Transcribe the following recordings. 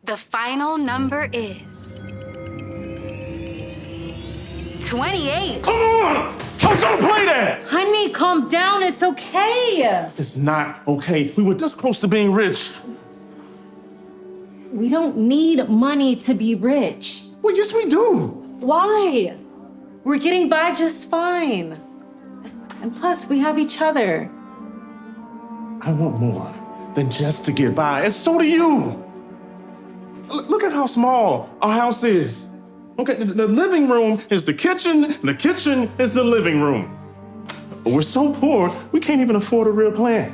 The final number is 28. Come on! I was gonna play that! Honey, calm down. It's okay. It's not okay. We were this close to being rich. We don't need money to be rich. Well, yes, we do. Why? We're getting by just fine. And plus, we have each other. I want more than just to get by, and so do you. Look at how small our house is. Okay, the living room is the kitchen, and the kitchen is the living room. But we're so poor, we can't even afford a real plant.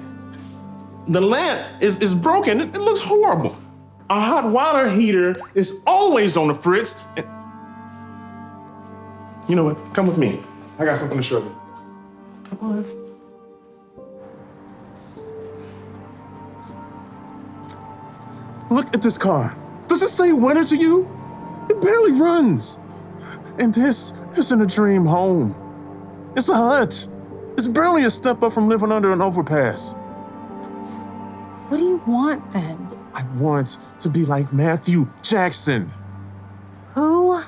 The lamp is broken. It looks horrible. Our hot water heater is always on the fritz. And you know what? Come with me. I got something to show you. Come on. Look at this car. Does it say winter to you? It barely runs. And this isn't a dream home. It's a hut. It's barely a step up from living under an overpass. What do you want then? I want to be like Matthew Jackson. Who?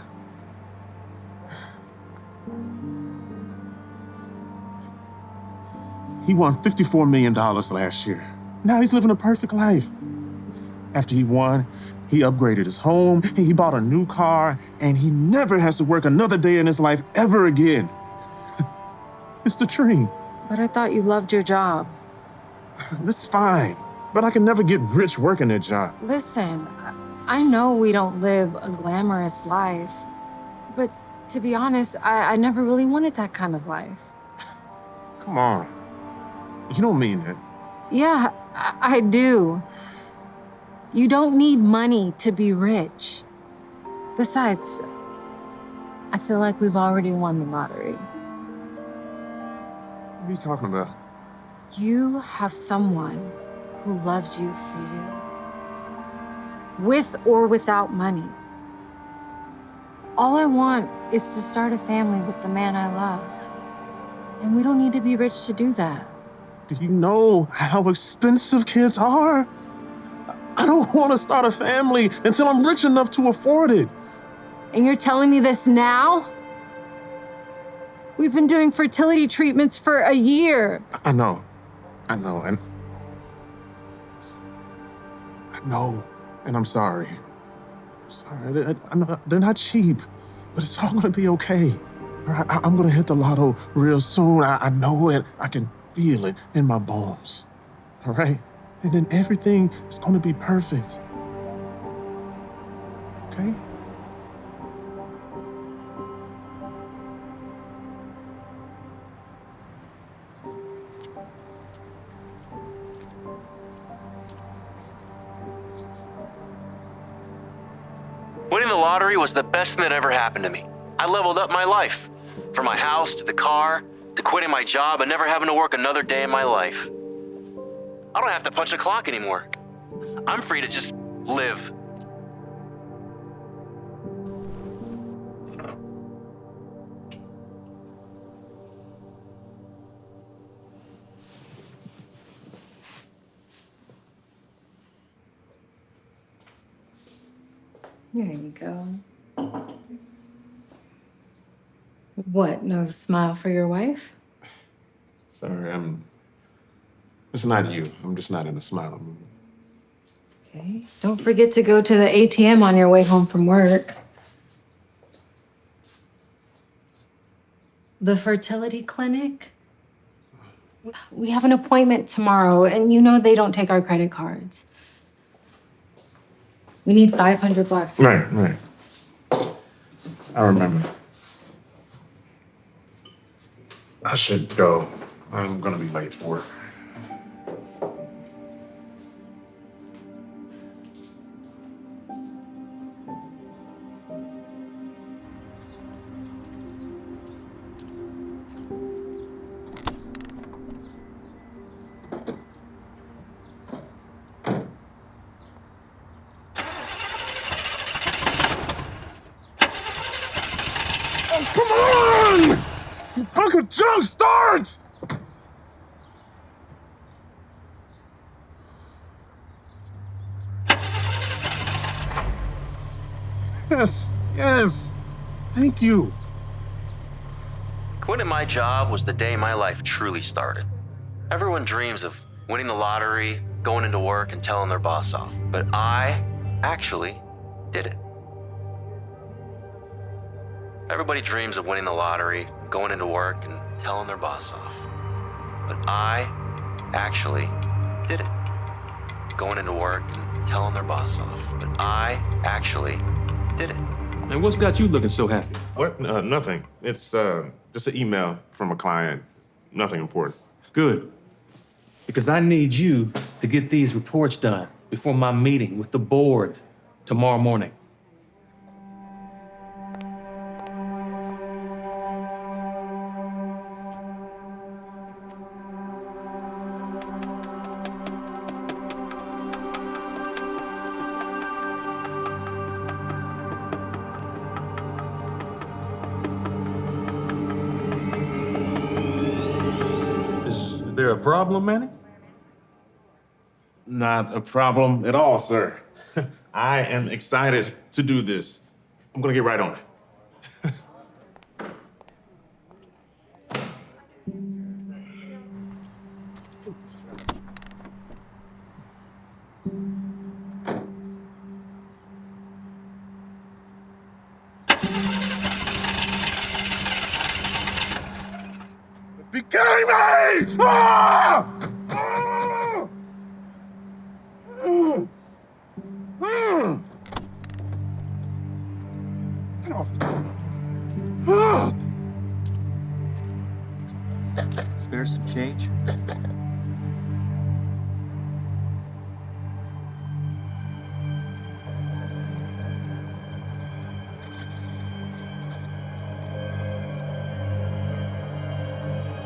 He won $54 million last year. Now he's living a perfect life. After he won, he upgraded his home, he bought a new car, and he never has to work another day in his life ever again. It's the dream. But I thought you loved your job. That's fine, but I can never get rich working that job. Listen, I know we don't live a glamorous life, but to be honest, I never really wanted that kind of life. Come on. You don't mean that. Yeah, I do. You don't need money to be rich. Besides, I feel like we've already won the lottery. What are you talking about? You have someone who loves you for you. With or without money. All I want is to start a family with the man I love. And we don't need to be rich to do that. Do you know how expensive kids are? I don't want to start a family until I'm rich enough to afford it. And you're telling me this now? We've been doing fertility treatments for a year. I know, and I'm sorry. I'm sorry, I know they're not cheap, but it's all gonna be okay. All right, I'm gonna hit the lotto real soon. I know it, I can feel it in my bones, all right? And then everything is gonna be perfect, okay? Winning the lottery was the best thing that ever happened to me. I leveled up my life. From my house to the car, to quitting my job and never having to work another day in my life. I don't have to punch a clock anymore. I'm free to just live. There you go. What, no smile for your wife? Sorry, it's not you. I'm just not in a smiling mood. Okay. Don't forget to go to the ATM on your way home from work. The fertility clinic? We have an appointment tomorrow, and you know they don't take our credit cards. We need $500. Right. I remember. I should go. I'm gonna be late for work. Come on! You fucking junk starts! Yes, yes. Thank you. Quitting my job was the day my life truly started. Everyone dreams of winning the lottery, going into work, and telling their boss off. But I actually did it. Everybody dreams of winning the lottery, going into work, and telling their boss off. But I actually did it. Going into work and telling their boss off. But I actually did it. And what's got you looking so happy? What? Nothing. It's just an email from a client. Nothing important. Good. Because I need you to get these reports done before my meeting with the board tomorrow morning. Is there a problem, Manny? Not a problem at all, sir. I am excited to do this. I'm gonna get right on it. Be kidding me! Ah! Ah! Get off me. Ah! Spare some change?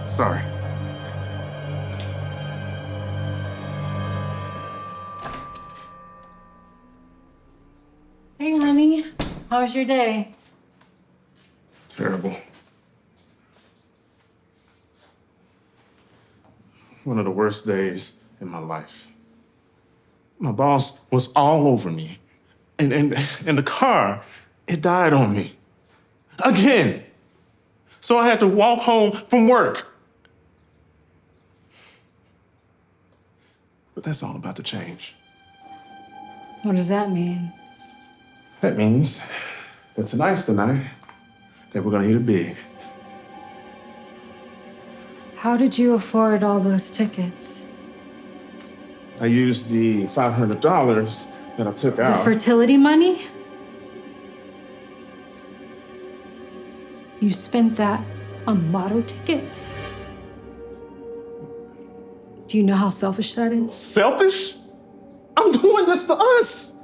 Sorry. Hey, honey. How was your day? Terrible. One of the worst days in my life. My boss was all over me. And the car, it died on me. Again. So I had to walk home from work. But that's all about to change. What does that mean? That means that tonight's the night that we're gonna hit it big. How did you afford all those tickets? I used the $500 that I took The out. fertility money? You spent that on lotto tickets? Do you know how selfish that is? Selfish? I'm doing this for us.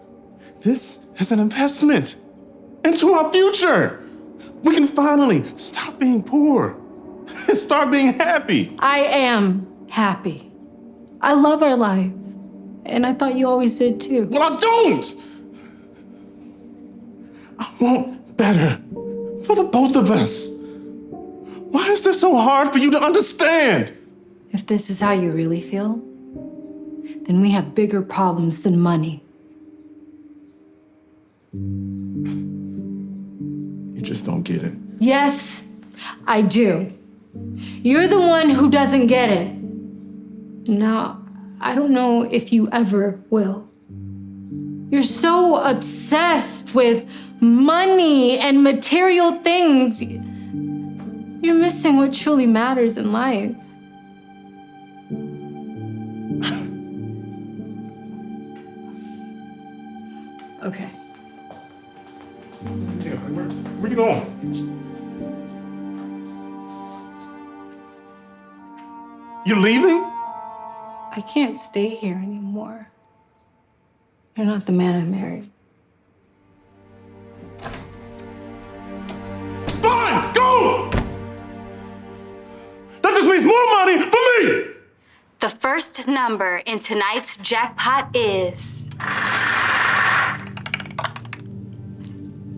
This is an investment into our future. We can finally stop being poor and start being happy. I am happy. I love our life. And I thought you always did too. Well, I don't. I want better for the both of us. Why is this so hard for you to understand? If this is how you really feel, then we have bigger problems than money. You just don't get it. Yes, I do. You're the one who doesn't get it. Now, I don't know if you ever will. You're so obsessed with money and material things. You're missing what truly matters in life. Okay. Yeah, where you going? You leaving? I can't stay here anymore. You're not the man I married. Fine, go! That just means more money for me! The first number in tonight's jackpot is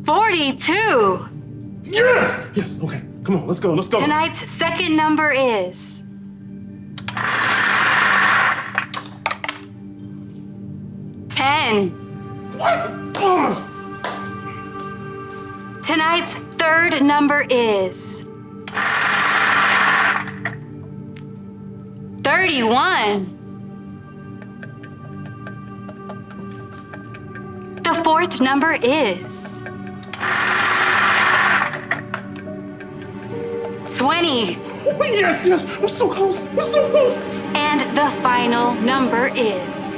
42. Yes! Yes, okay, come on, let's go, let's go. Tonight's second number is 10. What? Tonight's third number is 31. The fourth number is 20. Yes, yes, we're so close, we're so close. And the final number is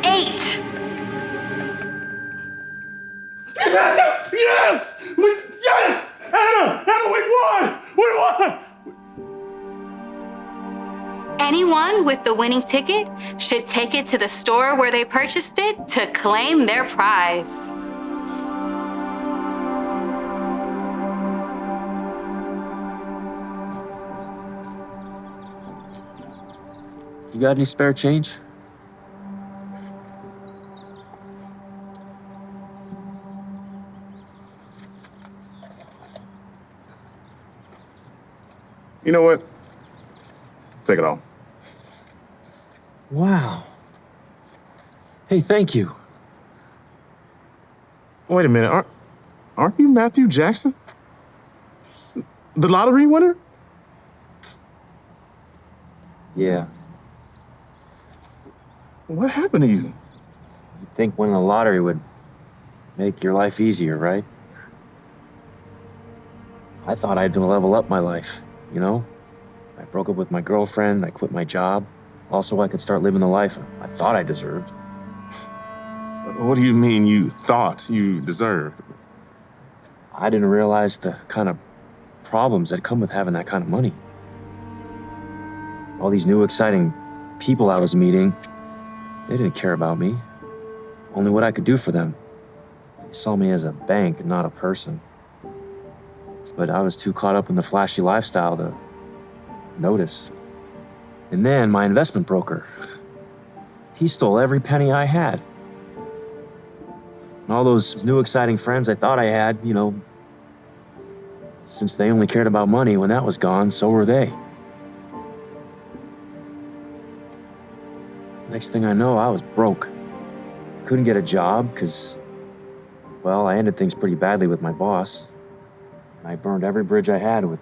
8. Yes, yes, yes! Anna, we won! We won! Anyone with the winning ticket should take it to the store where they purchased it to claim their prize. You got any spare change? You know what? Take it all. Wow. Hey, thank you. Wait a minute, aren't you Matthew Jackson? The lottery winner? Yeah. What happened to you? You'd think winning the lottery would make your life easier, right? I thought I'd level up my life, you know? I broke up with my girlfriend, I quit my job. Also, I could start living the life I thought I deserved. What do you mean you thought you deserved? I didn't realize the kind of problems that come with having that kind of money. All these new exciting people I was meeting, they didn't care about me. Only what I could do for them. They saw me as a bank, not a person. But I was too caught up in the flashy lifestyle to notice. And then my investment broker, he stole every penny I had. And all those new exciting friends I thought I had, you know, since they only cared about money, when that was gone, so were they. Next thing I know, I was broke. Couldn't get a job because, well, I ended things pretty badly with my boss. I burned every bridge I had with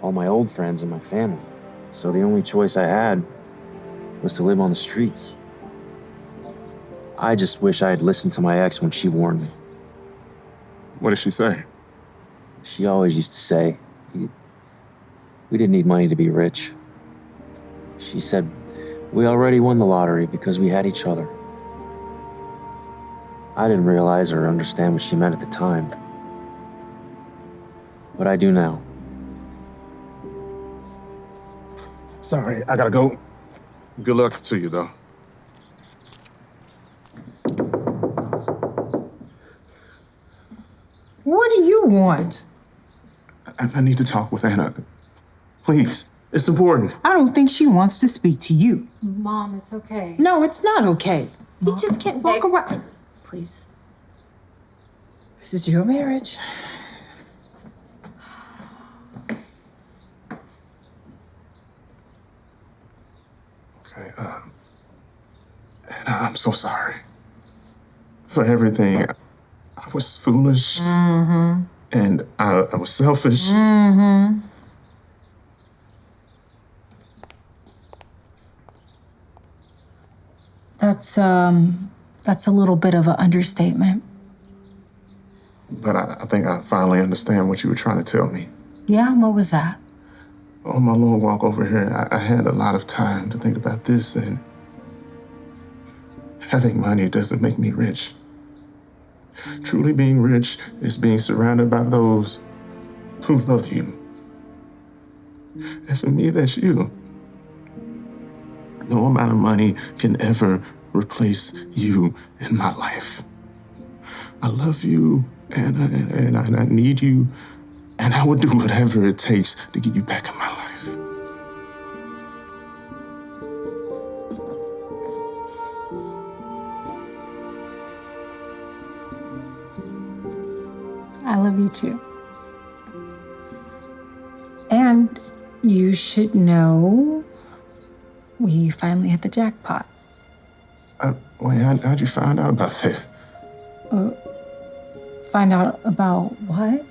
all my old friends and my family. So the only choice I had was to live on the streets. I just wish I had listened to my ex when she warned me. What did she say? She always used to say, we didn't need money to be rich. She said, we already won the lottery because we had each other. I didn't realize or understand what she meant at the time. But I do now. Sorry, I gotta go. Good luck to you, though. What do you want? I need to talk with Anna. Please, it's important. I don't think she wants to speak to you. Mom, it's okay. No, it's not okay. You just can't walk around. Please. This is your marriage. Okay, Anna, I'm so sorry. For everything. I was foolish. Mm-hmm. And I was selfish. Mm-hmm. That's a little bit of an understatement. But I think I finally understand what you were trying to tell me. Yeah, what was that? On my long walk over here, I had a lot of time to think about this, and having money doesn't make me rich. Truly being rich is being surrounded by those who love you. And for me, that's you. No amount of money can ever replace you in my life. I love you, Anna, and I need you, and I would do whatever it takes to get you back in my life. I love you too. And you should know we finally hit the jackpot. Wait, how'd you find out about that? Find out about what?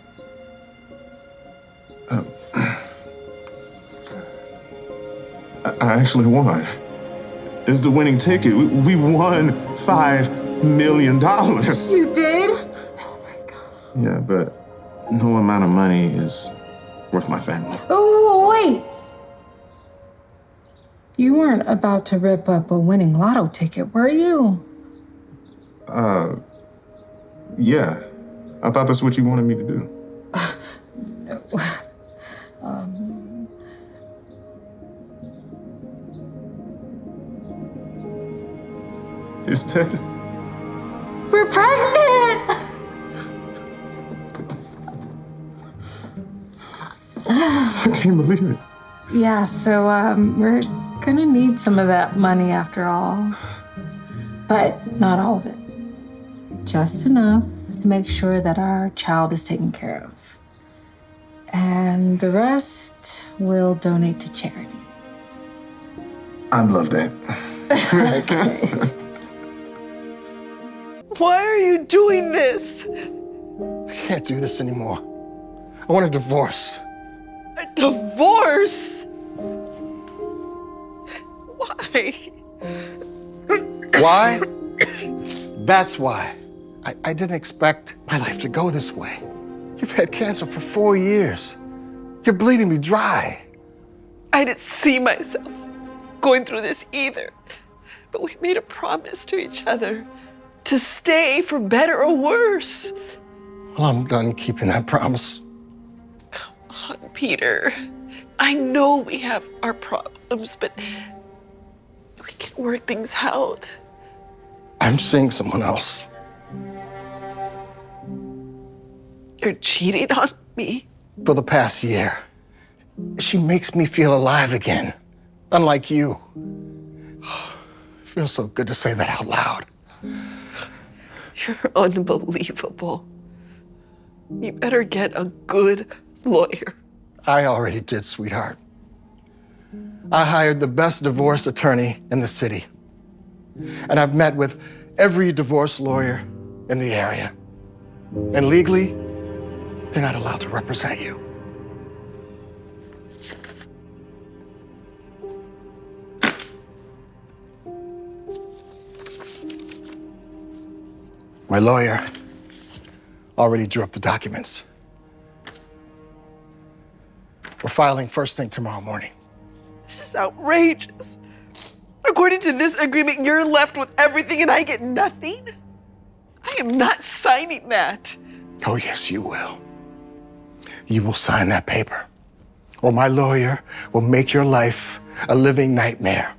I actually won. It's the winning ticket. We won $5 million. You did? Yeah, but no amount of money is worth my family. Oh, wait. You weren't about to rip up a winning lotto ticket, were you? Yeah. I thought that's what you wanted me to do. Is that... We're pregnant! I can't believe it. Yeah, so we're gonna need some of that money after all. But not all of it. Just enough to make sure that our child is taken care of. And the rest we'll donate to charity. I'd love that. Why are you doing this? I can't do this anymore. I want a divorce. A divorce? Why? Why? That's why. I didn't expect my life to go this way. You've had cancer for 4 years. You're bleeding me dry. I didn't see myself going through this either. But we made a promise to each other to stay for better or worse. Well, I'm done keeping that promise. Come on, Peter. I know we have our problems, but we can work things out. I'm seeing someone else. You're cheating on me? For the past year. She makes me feel alive again. Unlike you. It feels so good to say that out loud. You're unbelievable. You better get a good lawyer. I already did, sweetheart. I hired the best divorce attorney in the city. And I've met with every divorce lawyer in the area. And legally, they're not allowed to represent you. My lawyer already drew up the documents. We're filing first thing tomorrow morning. This is outrageous. According to this agreement, you're left with everything and I get nothing? I am not signing that. Oh, yes, you will. You will sign that paper, or my lawyer will make your life a living nightmare.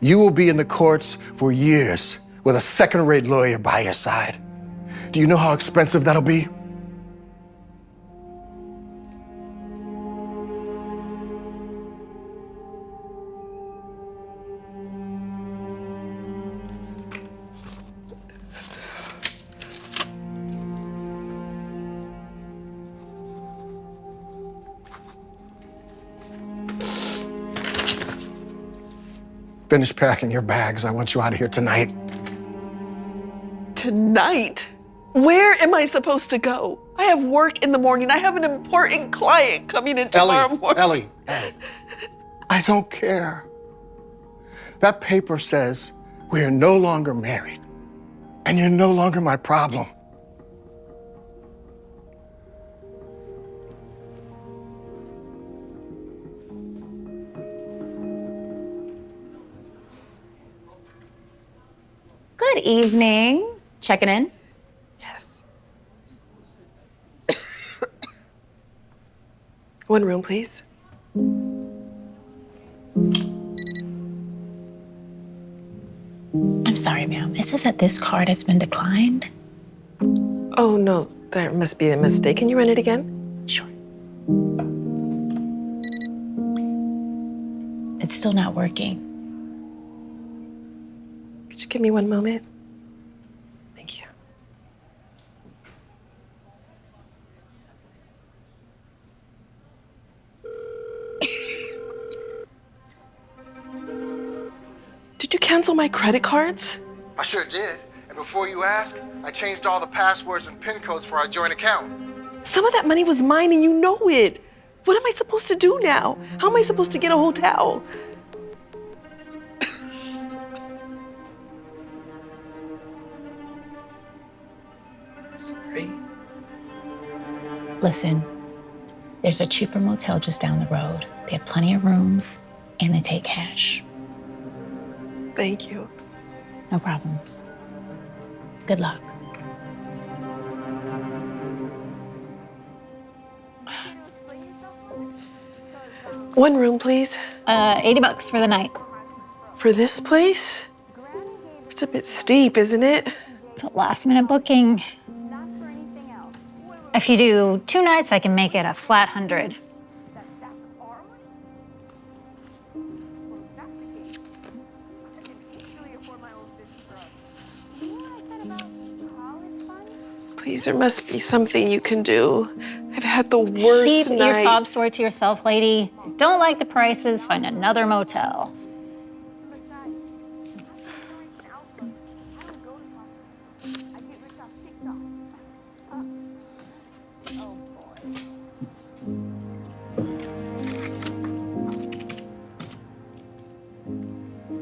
You will be in the courts for years with a second-rate lawyer by your side. Do you know how expensive that'll be? Finish packing your bags. I want you out of here tonight. Tonight? Where am I supposed to go? I have work in the morning. I have an important client coming in tomorrow morning. Ellie, I don't care. That paper says we are no longer married, and you're no longer my problem. Good evening. Checking in? Yes. One room, please. I'm sorry, ma'am. It says that this card has been declined. Oh, no, there must be a mistake. Can you run it again? Sure. It's still not working. Could you give me one moment? Thank you. Did you cancel my credit cards? I sure did. And before you ask, I changed all the passwords and PIN codes for our joint account. Some of that money was mine and you know it. What am I supposed to do now? How am I supposed to get a hotel? Sorry. Listen, there's a cheaper motel just down the road. They have plenty of rooms and they take cash. Thank you. No problem. Good luck. One room, please. $80 for the night. For this place? It's a bit steep, isn't it? It's a last-minute booking. If you do 2 nights, I can make it a flat 100. Please, there must be something you can do. I've had the worst Keep night. your sob story to yourself, lady. Don't like the prices, find another motel.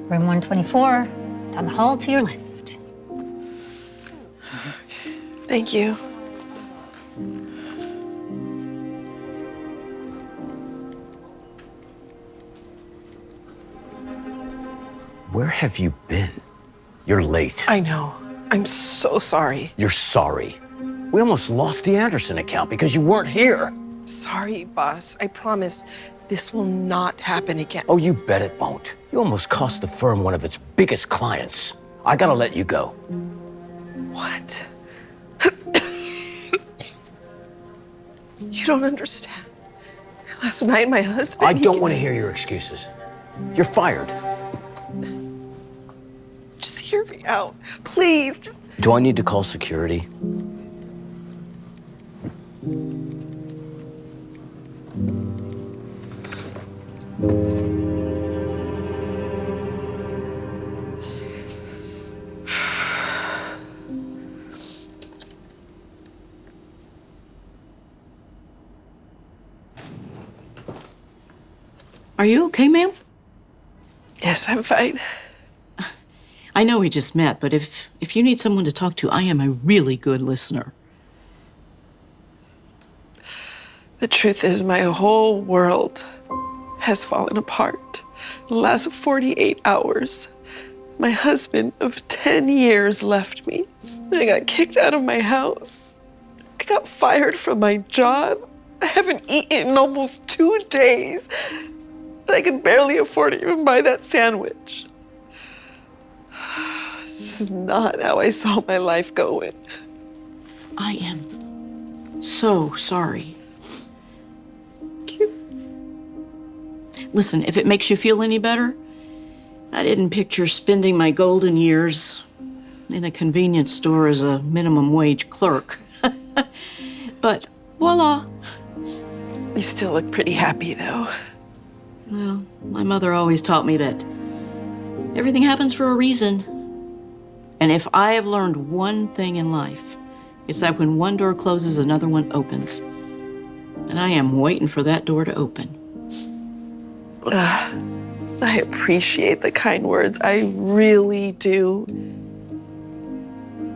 Room 124, down the hall to your left. Thank you. Where have you been? You're late. I know. I'm so sorry. You're sorry. We almost lost the Anderson account because you weren't here. Sorry, boss. I promise this will not happen again. Oh, you bet it won't. You almost cost the firm one of its biggest clients. I gotta let you go. What? You don't understand. Last night, my husband... I don't want to hear your excuses. You're fired. Just hear me out. Please, just... Do I need to call security? Are you okay, ma'am? Yes, I'm fine. I know we just met, but if you need someone to talk to, I am a really good listener. The truth is, my whole world has fallen apart. The last 48 hours, my husband of 10 years left me. I got kicked out of my house. I got fired from my job. I haven't eaten in almost 2 days. I could barely afford to even buy that sandwich. This is not how I saw my life going. I am so sorry. Thank you. Listen, if it makes you feel any better, I didn't picture spending my golden years in a convenience store as a minimum wage clerk. But voila. You still look pretty happy, though. Well, my mother always taught me that everything happens for a reason. And if I have learned one thing in life, it's that when one door closes, another one opens. And I am waiting for that door to open. I appreciate the kind words. I really do.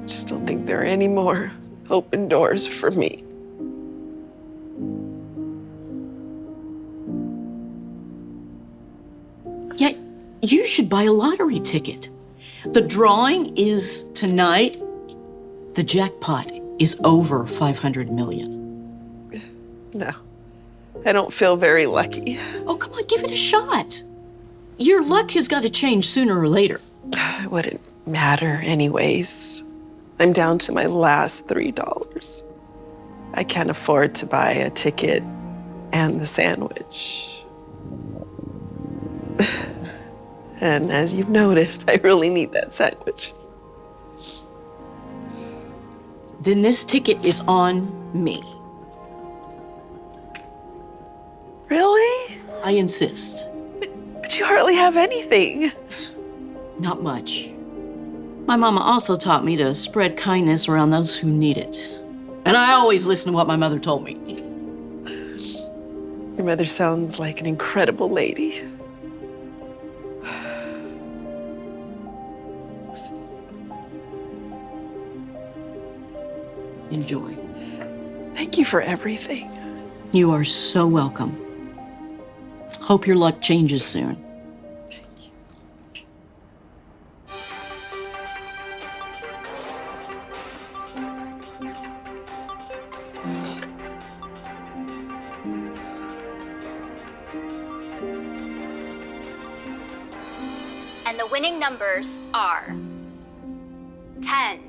Just don't think there are any more open doors for me. Yeah, you should buy a lottery ticket. The drawing is tonight. The jackpot is over 500 million. No, I don't feel very lucky. Oh, come on, give it a shot. Your luck has got to change sooner or later. It wouldn't matter anyways. I'm down to my last $3. I can't afford to buy a ticket and the sandwich. And as you've noticed, I really need that sandwich. Then this ticket is on me. Really? I insist. But you hardly have anything. Not much. My mama also taught me to spread kindness around those who need it. And I always listen to what my mother told me. Your mother sounds like an incredible lady. Enjoy. Thank you for everything. You are so welcome. Hope your luck changes soon. And the winning numbers are 10,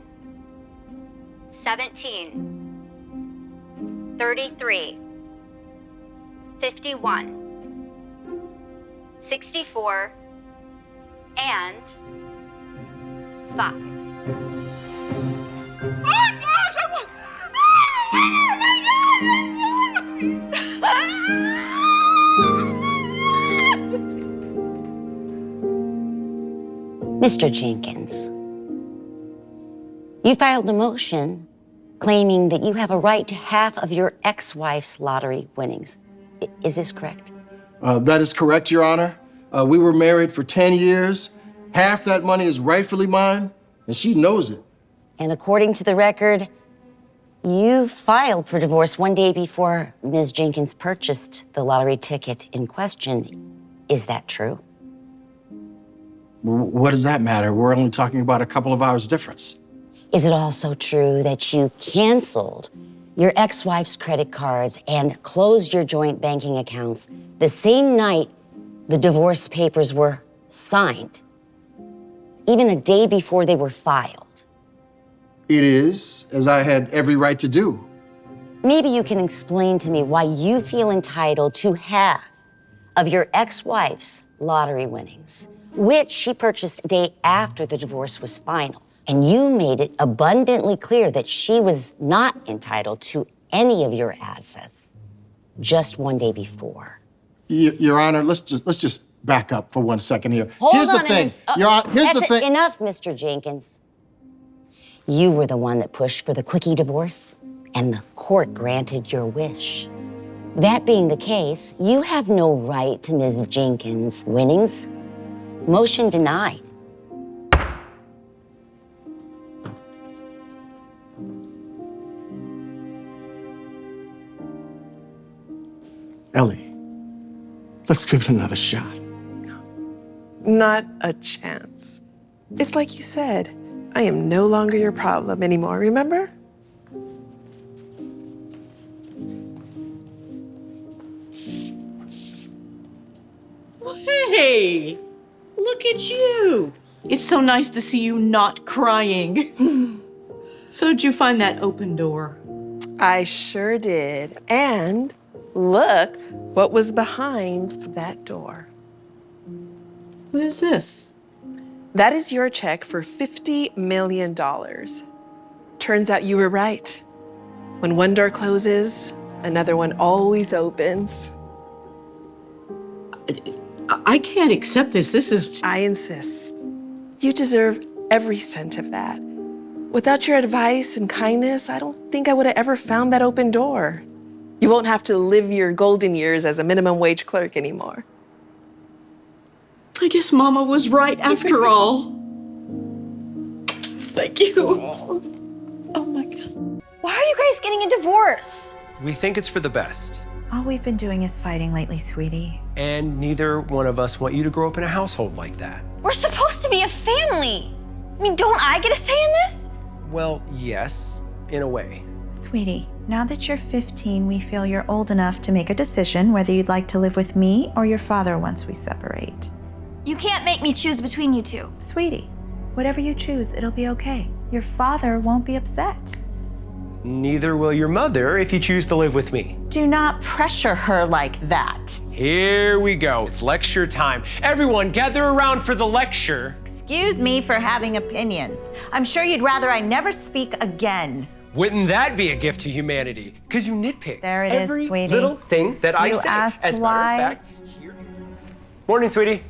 17, 33, 51, 64, and 5. Oh my gosh! Mr. Jenkins, you filed a motion claiming that you have a right to half of your ex-wife's lottery winnings. Is this correct? That is correct, Your Honor. We were married for 10 years. Half that money is rightfully mine, and she knows it. And according to the record, you filed for divorce one day before Ms. Jenkins purchased the lottery ticket in question. Is that true? What does that matter? We're only talking about a couple of hours difference. Is it also true that you canceled your ex-wife's credit cards and closed your joint banking accounts the same night the divorce papers were signed, even a day before they were filed? It is, as I had every right to do. Maybe you can explain to me why you feel entitled to half of your ex-wife's lottery winnings, which she purchased a day after the divorce was final. And you made it abundantly clear that she was not entitled to any of your assets just one day before. Your Honor, let's just back up for 1 second here. Hold here's on the thing. a Your Honor, here's the That's thing. Enough, Mr. Jenkins. You were the one that pushed for the quickie divorce, and the court granted your wish. That being the case, you have no right to Ms. Jenkins' winnings. Motion denied. Ellie, let's give it another shot. Not a chance. It's like you said, I am no longer your problem anymore, remember? Hey, look at you. It's so nice to see you not crying. So did you find that open door? I sure did. And look what was behind that door. What is this? That is your check for $50 million. Turns out you were right. When one door closes, another one always opens. I can't accept this. This is... I insist. You deserve every cent of that. Without your advice and kindness, I don't think I would have ever found that open door. You won't have to live your golden years as a minimum wage clerk anymore. I guess Mama was right after all. Thank you. Oh my God. Why are you guys getting a divorce? We think it's for the best. All we've been doing is fighting lately, sweetie. And neither one of us want you to grow up in a household like that. We're supposed to be a family. I mean, don't I get a say in this? Well, yes, in a way. Sweetie, now that you're 15, we feel you're old enough to make a decision whether you'd like to live with me or your father once we separate. You can't make me choose between you two. Sweetie, whatever you choose, it'll be okay. Your father won't be upset. Neither will your mother if you choose to live with me. Do not pressure her like that. Here we go. It's lecture time. Everyone, gather around for the lecture. Excuse me for having opinions. I'm sure you'd rather I never speak again. Wouldn't that be a gift to humanity? Because you nitpick. There it is, every sweetie. little thing that I You say. asked As a why? matter of fact, here. Morning, sweetie.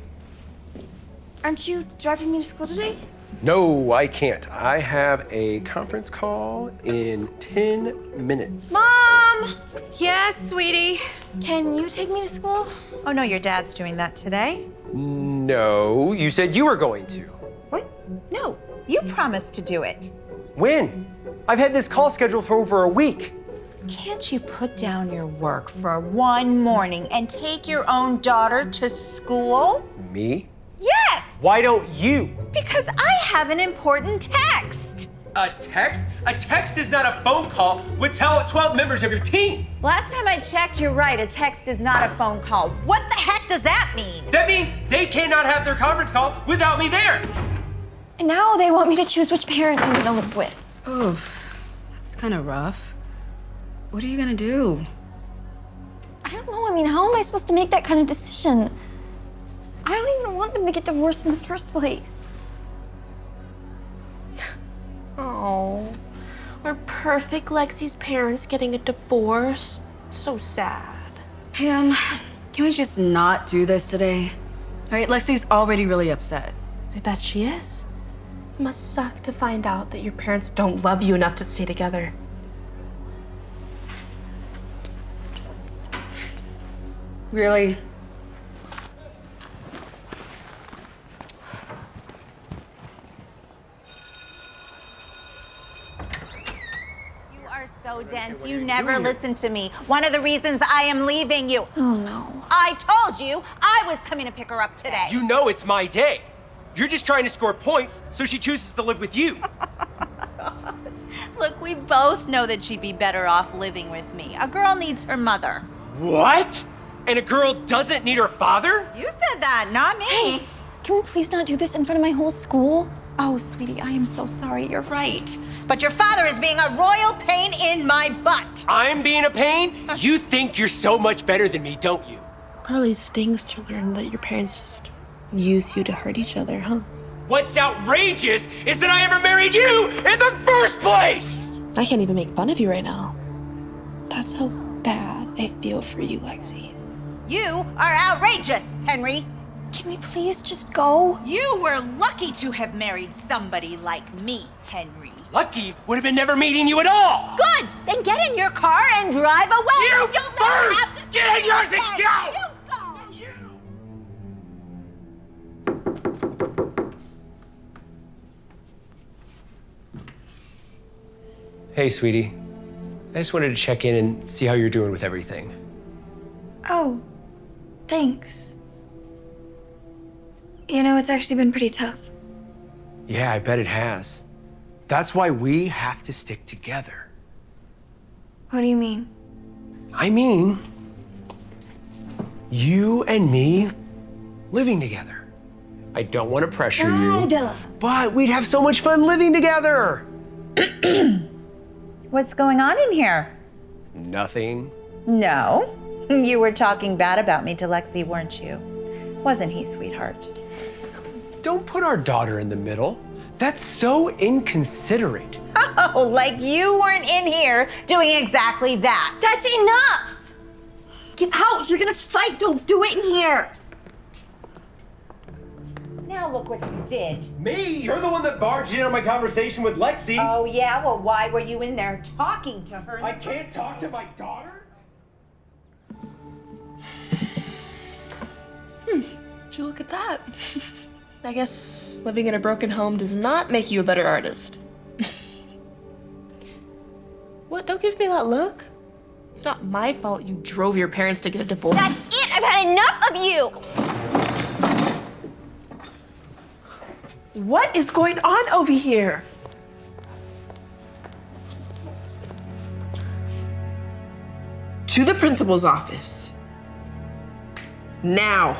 Aren't you driving me to school today? No, I can't. I have a conference call in 10 minutes. Mom! Yes, sweetie. Can you take me to school? Oh, no, your dad's doing that today. No, you said you were going to. What? No, you promised to do it. When? I've had this call scheduled for over a week. Can't you put down your work for one morning and take your own daughter to school? Me? Yes! Why don't you? Because I have an important text. A text? A text is not a phone call with 12 members of your team. Last time I checked, you're right. A text is not a phone call. What the heck does that mean? That means they cannot have their conference call without me there. And now they want me to choose which parent I'm gonna live with. Oof, that's kind of rough. What are you gonna do? I don't know. I mean, how am I supposed to make that kind of decision? I don't even want them to get divorced in the first place. Oh, are perfect Lexi's parents getting a divorce? So sad. Pam, can we just not do this today? All right, Lexi's already really upset. I bet she is. It must suck to find out that your parents don't love you enough to stay together. Really? So dense, you never listen to me. One of the reasons I am leaving you. Oh no. I told you I was coming to pick her up today. You know it's my day. You're just trying to score points so she chooses to live with you. Look, we both know that she'd be better off living with me. A girl needs her mother. What? And a girl doesn't need her father? You said that, not me. Hey, can we please not do this in front of my whole school? Oh, sweetie, I am so sorry. You're right. But your father is being a royal pain in my butt. I'm being a pain? You think you're so much better than me, don't you? Probably stings to learn that your parents just use you to hurt each other, huh? What's outrageous is that I ever married you in the first place! I can't even make fun of you right now. That's how bad I feel for you, Lexi. You are outrageous, Henry. Can we please just go? You were lucky to have married somebody like me, Henry. Lucky would have been never meeting you at all! Good! Then get in your car and drive away! You You'll first! never have to Get in yours and go! You go! Hey, sweetie. I just wanted to check in and see how you're doing with everything. Oh, thanks. You know, it's actually been pretty tough. Yeah, I bet it has. That's why we have to stick together. What do you mean? I mean, you and me living together. I don't want to pressure you, but we'd have so much fun living together. What's going on in here? Nothing. No. You were talking bad about me to Lexi, weren't you? Wasn't he, sweetheart? Don't put our daughter in the middle. That's so inconsiderate. Oh, like you weren't in here doing exactly that. That's enough! Get out! If you're gonna fight, don't do it in here! Now look what you did. Me? You're the one that barged in on my conversation with Lexi. Oh, yeah? Well, why were you in there talking to her? I can't talk to my daughter? Would you look at that? I guess living in a broken home does not make you a better artist. What? Don't give me that look. It's not my fault you drove your parents to get a divorce. That's it! I've had enough of you! What is going on over here? To the principal's office. Now.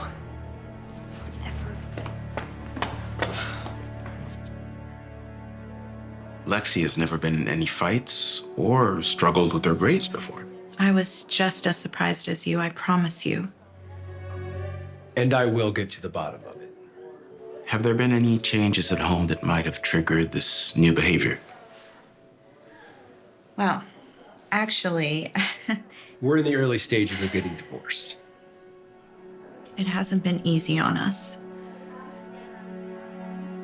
Lexi has never been in any fights or struggled with her grades before. I was just as surprised as you, I promise you. And I will get to the bottom of it. Have there been any changes at home that might have triggered this new behavior? Well, actually, We're in the early stages of getting divorced. it hasn't been easy on us.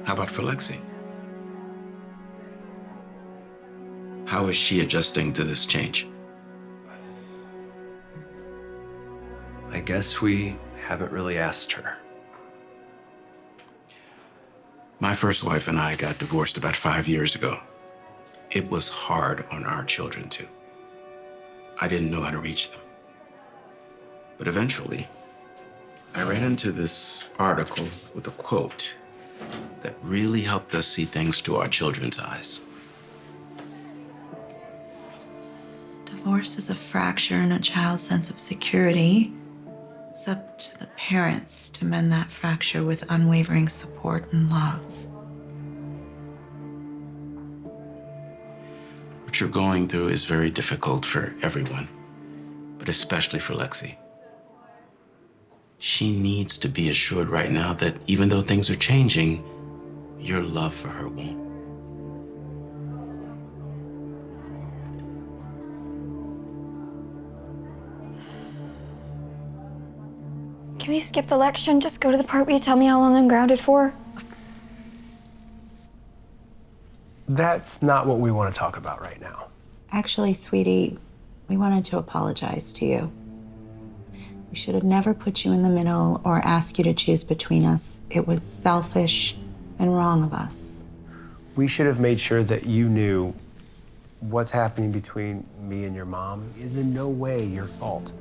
How about for Lexi? How is she adjusting to this change? I guess we haven't really asked her. My first wife and I got divorced about 5 years ago. It was hard on our children, too. I didn't know how to reach them. But eventually, I ran into this article with a quote that really helped us see things through our children's eyes. Divorce is a fracture in a child's sense of security. It's up to the parents to mend that fracture with unwavering support and love. What you're going through is very difficult for everyone, but especially for Lexi. She needs to be assured right now that even though things are changing, your love for her won't. Can we skip the lecture and just go to the part where you tell me how long I'm grounded for? That's not what we want to talk about right now. Actually, sweetie, we wanted to apologize to you. We should have never put you in the middle or asked you to choose between us. It was selfish and wrong of us. We should have made sure that you knew what's happening between me and your mom is in no way your fault.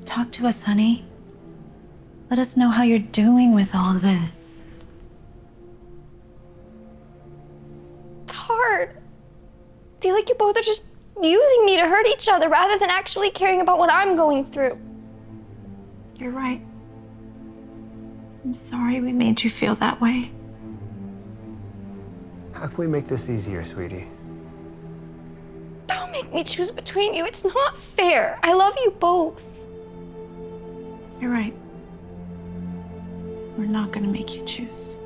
Talk to us, honey. Let us know how you're doing with all this. It's hard. I feel like you both are just using me to hurt each other rather than actually caring about what I'm going through. You're right. I'm sorry we made you feel that way. How can we make this easier, sweetie? Don't make me choose between you. It's not fair. I love you both. You're right. We're not gonna make you choose.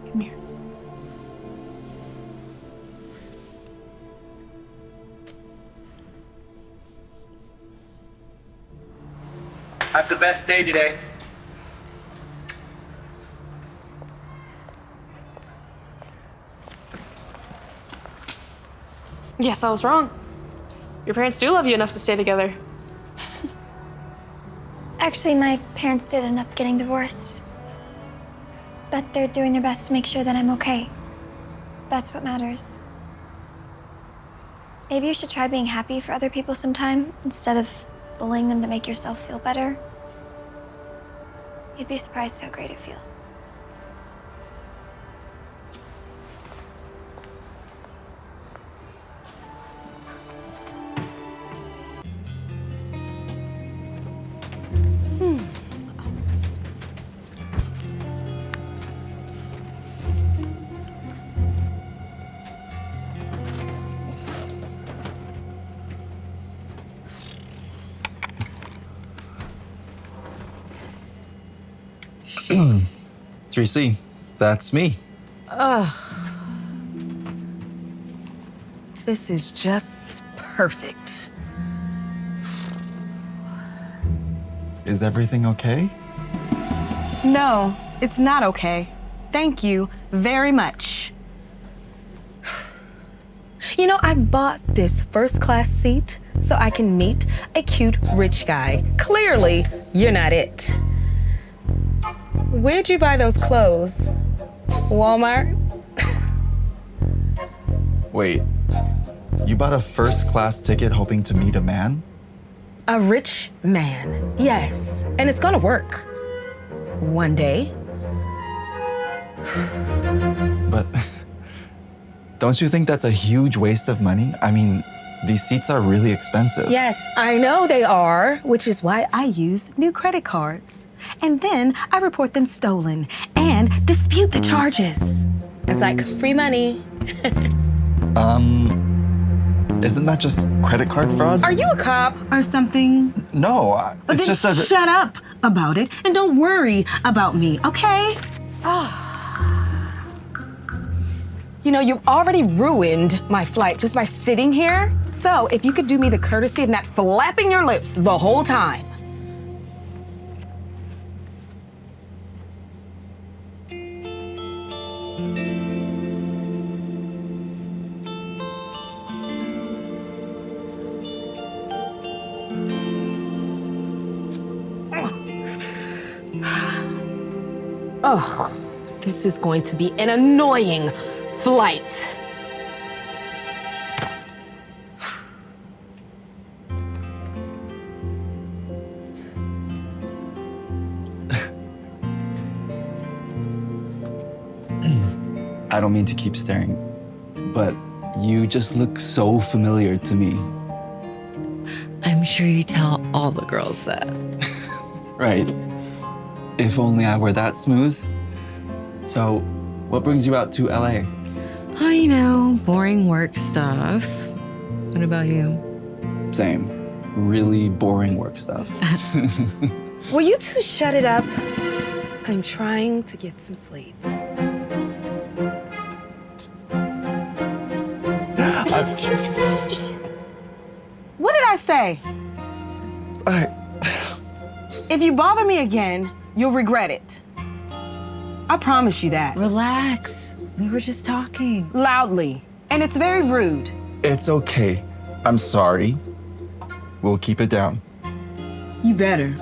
Come here. Have the best day today. Yes, I was wrong. Your parents do love you enough to stay together. Actually, my parents did end up getting divorced. But they're doing their best to make sure that I'm okay. That's what matters. Maybe you should try being happy for other people sometime instead of bullying them to make yourself feel better. You'd be surprised how great it feels. Hmm. 3C, that's me. Ugh. This is just perfect. Is everything okay? No, it's not okay. Thank you very much. You know, I bought this first-class seat so I can meet a cute rich guy. Clearly, you're not it. Where'd you buy those clothes? Walmart? Wait, you bought a first-class ticket hoping to meet a man? A rich man, yes. And it's gonna work. One day. But don't you think that's a huge waste of money? I mean, these seats are really expensive. Yes, I know they are, which is why I use new credit cards. And then I report them stolen and dispute the charges. It's like free money. Isn't that just credit card fraud? Are you a cop or something? No, But it's then just a... shut up about it and don't worry about me, okay? You know, you've already ruined my flight just by sitting here. So if you could do me the courtesy of not flapping your lips the whole time. Oh, this is going to be an annoying flight. I don't mean to keep staring, but you just look so familiar to me. I'm sure you tell all the girls that. Right. If only I were that smooth. So, what brings you out to LA? Oh, you know, boring work stuff. What about you? Same. Really boring work stuff. Will you two shut it up? I'm trying to get some sleep. What did I say? If you bother me again, you'll regret it. I promise you that. Relax. We were just talking. Loudly. And it's very rude. It's okay. I'm sorry. We'll keep it down. You better.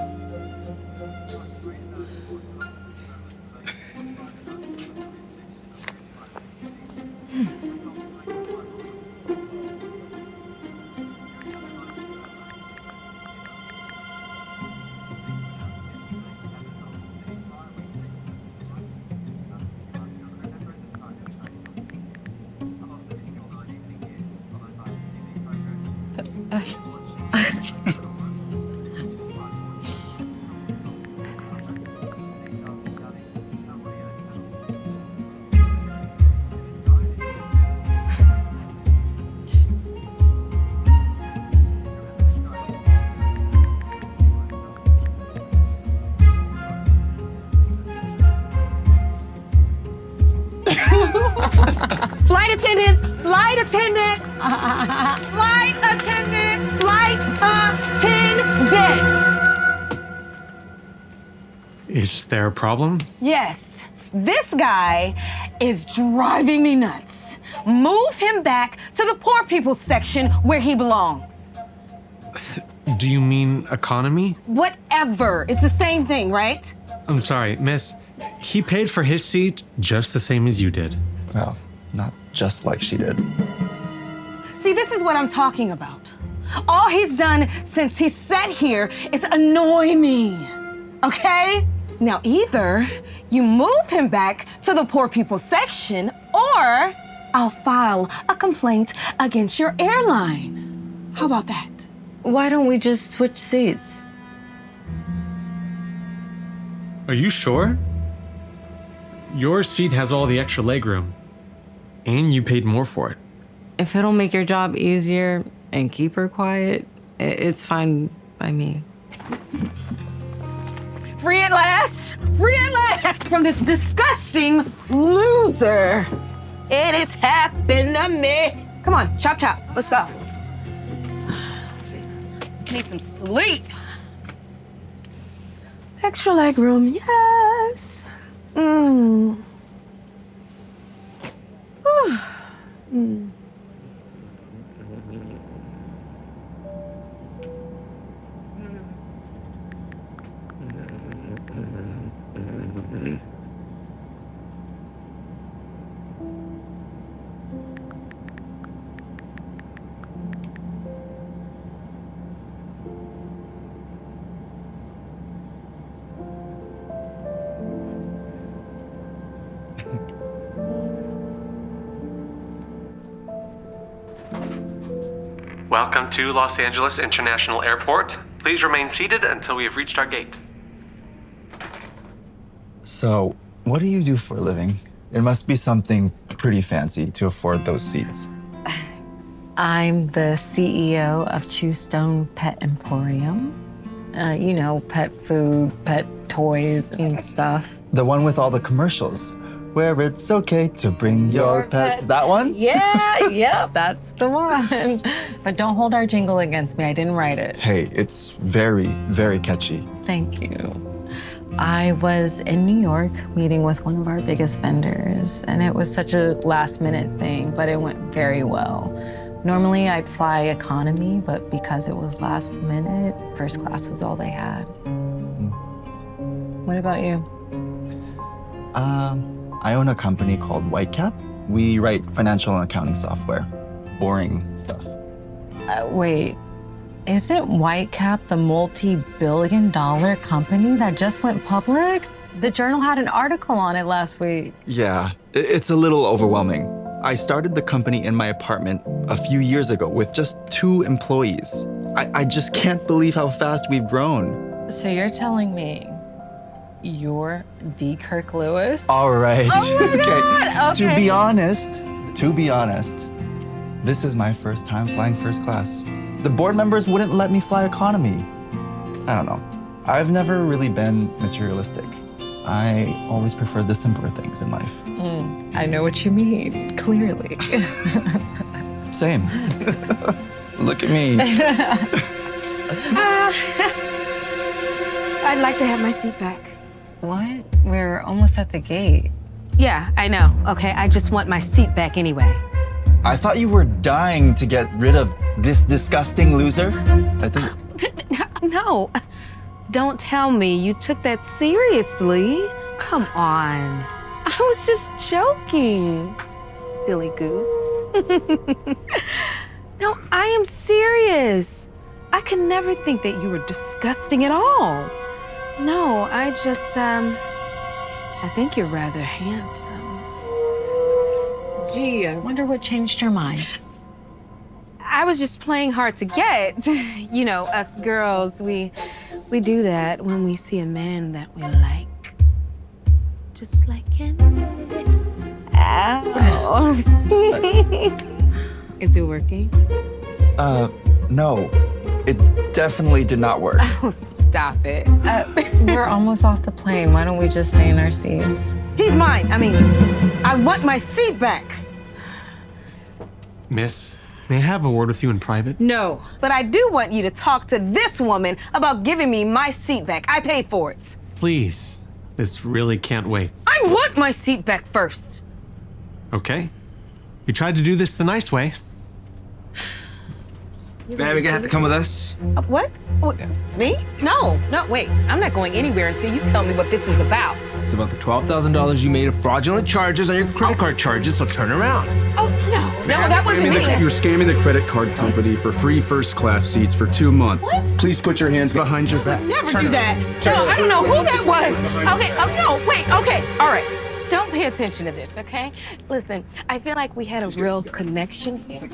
Flight attendant! Flight attendant! Flight attendant! Flight attendant! Is there a problem? Yes, this guy is driving me nuts. Move him back to the poor people's section where he belongs. Do you mean economy? Whatever, it's the same thing, right? I'm sorry, miss. He paid for his seat just the same as you did. Well, not just like she did. See, this is what I'm talking about. All he's done since he sat here is annoy me, okay? Now, either you move him back to the poor people section, or I'll file a complaint against your airline. How about that? Why don't we just switch seats? Are you sure? Your seat has all the extra legroom, and you paid more for it. If it'll make your job easier and keep her quiet, it's fine by me. Free at last! Free at last from this disgusting loser! It has happened to me. Come on, chop chop, let's go. Need some sleep. Extra leg room, yes. Mm. Mm. Welcome to Los Angeles International Airport. Please remain seated until we have reached our gate. So, what do you do for a living? It must be something pretty fancy to afford those seats. I'm the CEO of Chewstone Pet Emporium. You know, pet food, pet toys and stuff. The one with all the commercials, where it's okay to bring your pets. That one? Yeah, yep, that's the one. But don't hold our jingle against me. I didn't write it. Hey, it's very, very catchy. Thank you. I was in New York meeting with one of our biggest vendors, and it was such a last-minute thing, but it went very well. Normally, I'd fly economy, but because it was last minute, first class was all they had. What about you? I own a company called Whitecap. We write financial and accounting software. Boring stuff. Wait, isn't Whitecap the multi-billion-dollar company that just went public? The Journal had an article on it last week. Yeah, it's a little overwhelming. I started the company in my apartment a few years ago with just 2 employees. I just can't believe how fast we've grown. So you're telling me you're the Kirk Lewis? All right. Oh my God. To Okay. be honest, this is my first time flying first class. The board members wouldn't let me fly economy. I don't know. I've never really been materialistic. I always preferred the simpler things in life. I know what you mean, clearly. Same. Look at me. I'd like to have my seat back. What? We're almost at the gate. Yeah, I know. Okay, I just want my seat back anyway. I thought you were dying to get rid of this disgusting loser. I think. No, don't tell me you took that seriously. Come on. I was just joking, silly goose. No, I am serious. I could never think that you were disgusting at all. No, I think you're rather handsome. Gee, I wonder what changed your mind. I was just playing hard to get. You know, us girls, we do that when we see a man that we like. Just like him. Ow. Is it working? No. It definitely did not work. Oh, stop it. We're almost off the plane. Why don't we just stay in our seats? He's mine. I want my seat back. Miss, may I have a word with you in private? No, but I do want you to talk to this woman about giving me my seat back. I paid for it. Please, this really can't wait. I want my seat back first. Okay. You tried to do this the nice way. Man, we're gonna have to come with us. What? Me? No, wait. I'm not going anywhere until you tell me what this is about. It's about the $12,000 you made of fraudulent charges on your credit card charges, so turn around. Oh, no, that wasn't me. You're scamming the credit card company for free first-class seats for 2 months. What? Please put your hands behind your back. Never do that. No, I don't know who that was. Okay, no, wait, okay, all right. Don't pay attention to this, okay? Listen, I feel like we had a real connection here,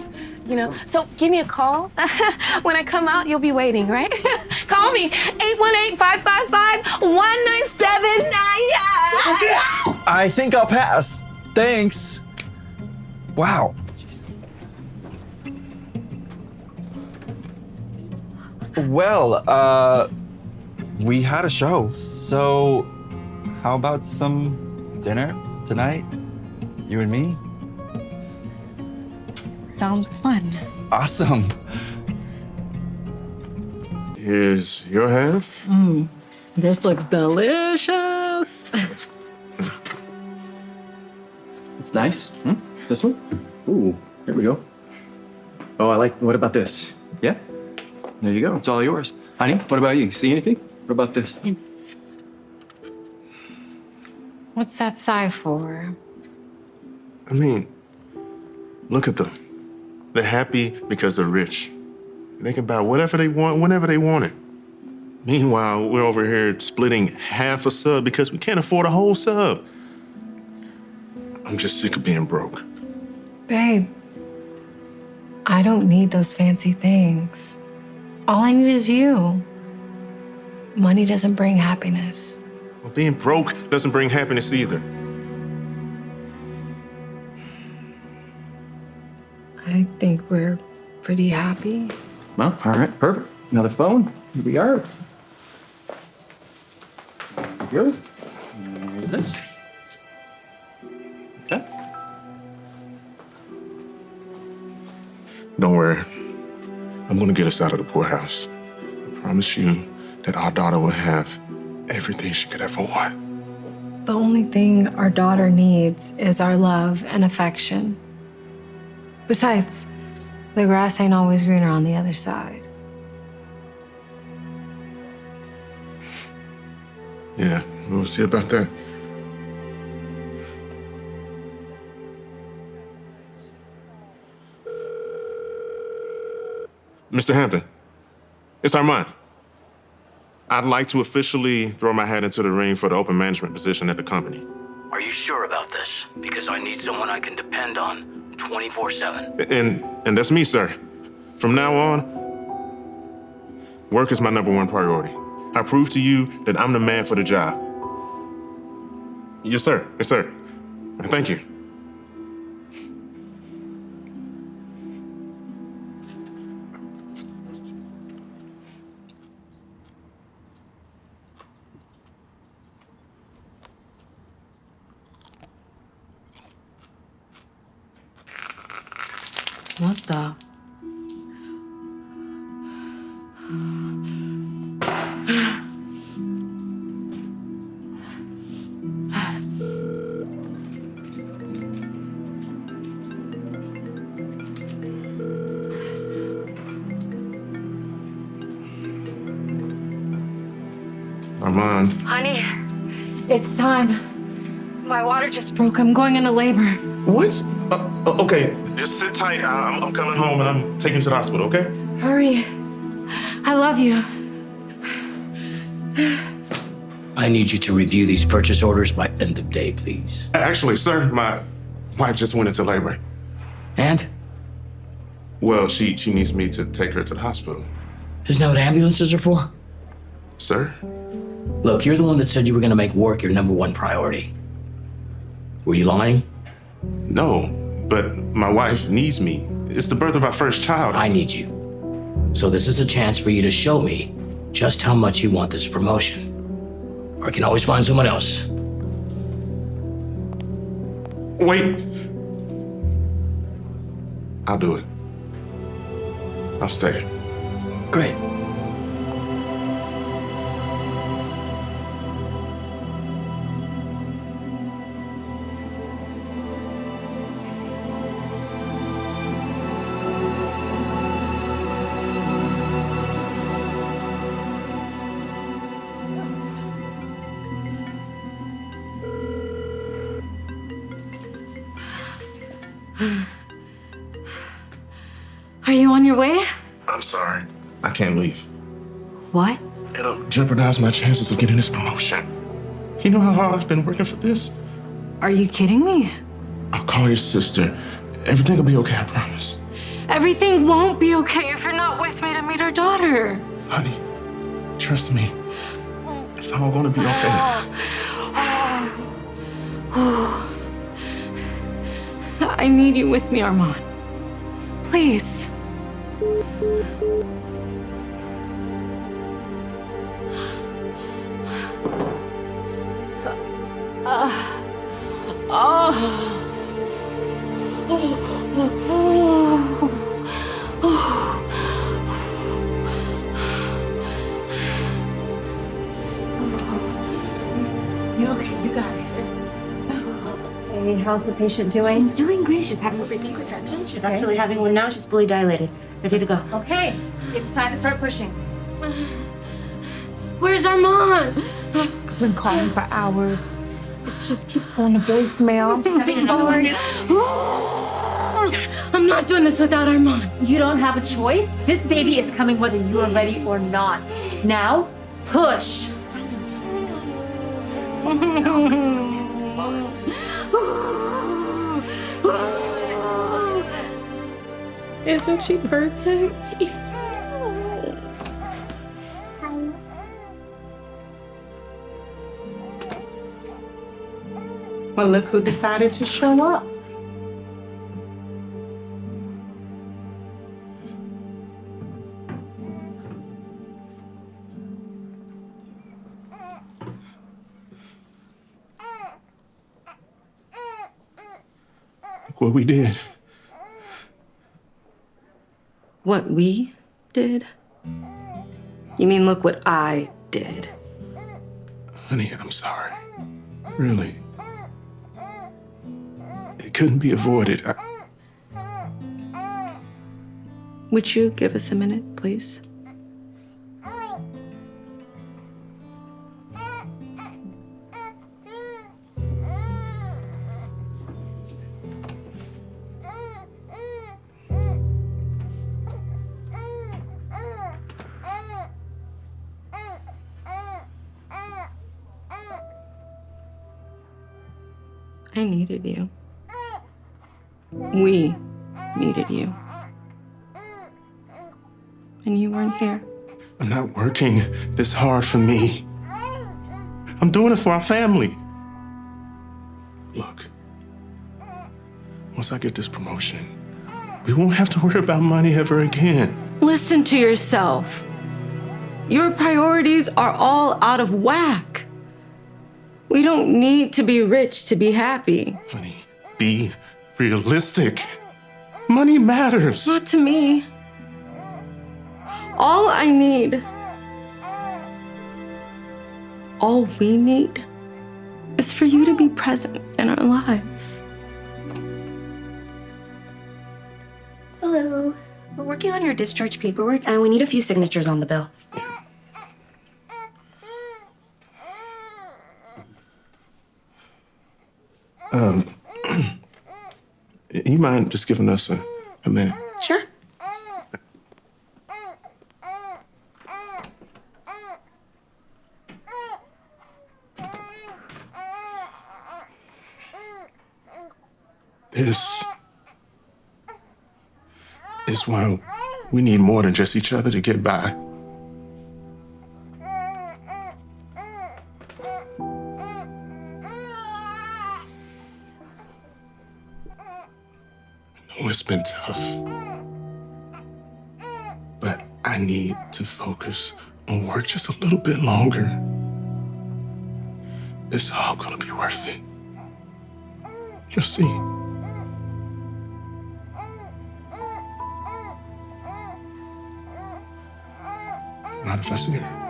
you know? So give me a call. When I come out, you'll be waiting, right? Call me, 818-555-1979. I think I'll pass. Thanks. Wow. Well, we had a show, so how about some dinner tonight? You and me? Sounds fun. Awesome. Here's your half. This looks delicious. It's nice. This one? Ooh, here we go. Oh, what about this? Yeah? There you go. It's all yours. Honey, what about you? See anything? What about this? What's that sigh for? I mean, look at them. They're happy because they're rich. They can buy whatever they want, whenever they want it. Meanwhile, we're over here splitting half a sub because we can't afford a whole sub. I'm just sick of being broke. Babe, I don't need those fancy things. All I need is you. Money doesn't bring happiness. Well, being broke doesn't bring happiness either. I think we're pretty happy. Well, all right, perfect. Another phone. Here we are. Good. And this. Okay. Don't worry. I'm gonna get us out of the poorhouse. I promise you that our daughter will have everything she could ever want. The only thing our daughter needs is our love and affection. Besides, the grass ain't always greener on the other side. Yeah, we'll see about that. Mr. Hampton, it's Hantman. I'd like to officially throw my hat into the ring for the open management position at the company. Are you sure about this? Because I need someone I can depend on 24/7. And that's me, sir. From now on, work is my #1 priority. I prove to you that I'm the man for the job. Yes, sir. Yes, sir. Thank you. What the? Armand. Honey, it's time. My water just broke. I'm going into labor. What? Okay, just sit tight. I'm coming home and I'm taking you to the hospital, okay? Hurry. I love you. I need you to review these purchase orders by end of day, please. Actually, sir, my wife just went into labor. And? Well, she needs me to take her to the hospital. Isn't that what ambulances are for? Sir? Look, you're the one that said you were gonna make work your #1 priority. Were you lying? No, but my wife needs me. It's the birth of our first child. I need you. So this is a chance for you to show me just how much you want this promotion. Or I can always find someone else. Wait. I'll do it. I'll stay. Great. Are you on your way? I'm sorry. I can't leave. What? It'll jeopardize my chances of getting this promotion. You know how hard I've been working for this? Are you kidding me? I'll call your sister. Everything will be okay, I promise. Everything won't be okay if you're not with me to meet our daughter. Honey, trust me. It's all gonna be okay. I need you with me, Armand. Please. You okay? You got it. Hey, how's the patient doing? She's doing great. She's having freaking contractions. She's actually having one now. She's fully dilated. Ready to go. Okay, it's time to start pushing. Where's Armand? I've been calling for hours. It just keeps going to voicemail. I'm sorry. I'm not doing this without Armand. You don't have a choice. This baby is coming whether you are ready or not. Now, push. Isn't she perfect? Well, look who decided to show up. Look what we did. What we did? You mean look what I did? Honey, I'm sorry. Really. It couldn't be avoided. Would you give us a minute, please? I needed you. We needed you. And you weren't here. I'm not working this hard for me. I'm doing it for our family. Look, once I get this promotion, we won't have to worry about money ever again. Listen to yourself. Your priorities are all out of whack. We don't need to be rich to be happy. Honey, be realistic. Money matters. Not to me. All I need, all we need, is for you to be present in our lives. Hello. We're working on your discharge paperwork and we need a few signatures on the bill. You mind just giving us a minute? Sure. This is why we need more than just each other to get by. I know it's been tough, but I need to focus on work just a little bit longer. It's all gonna be worth it. You'll see. Not if I see her.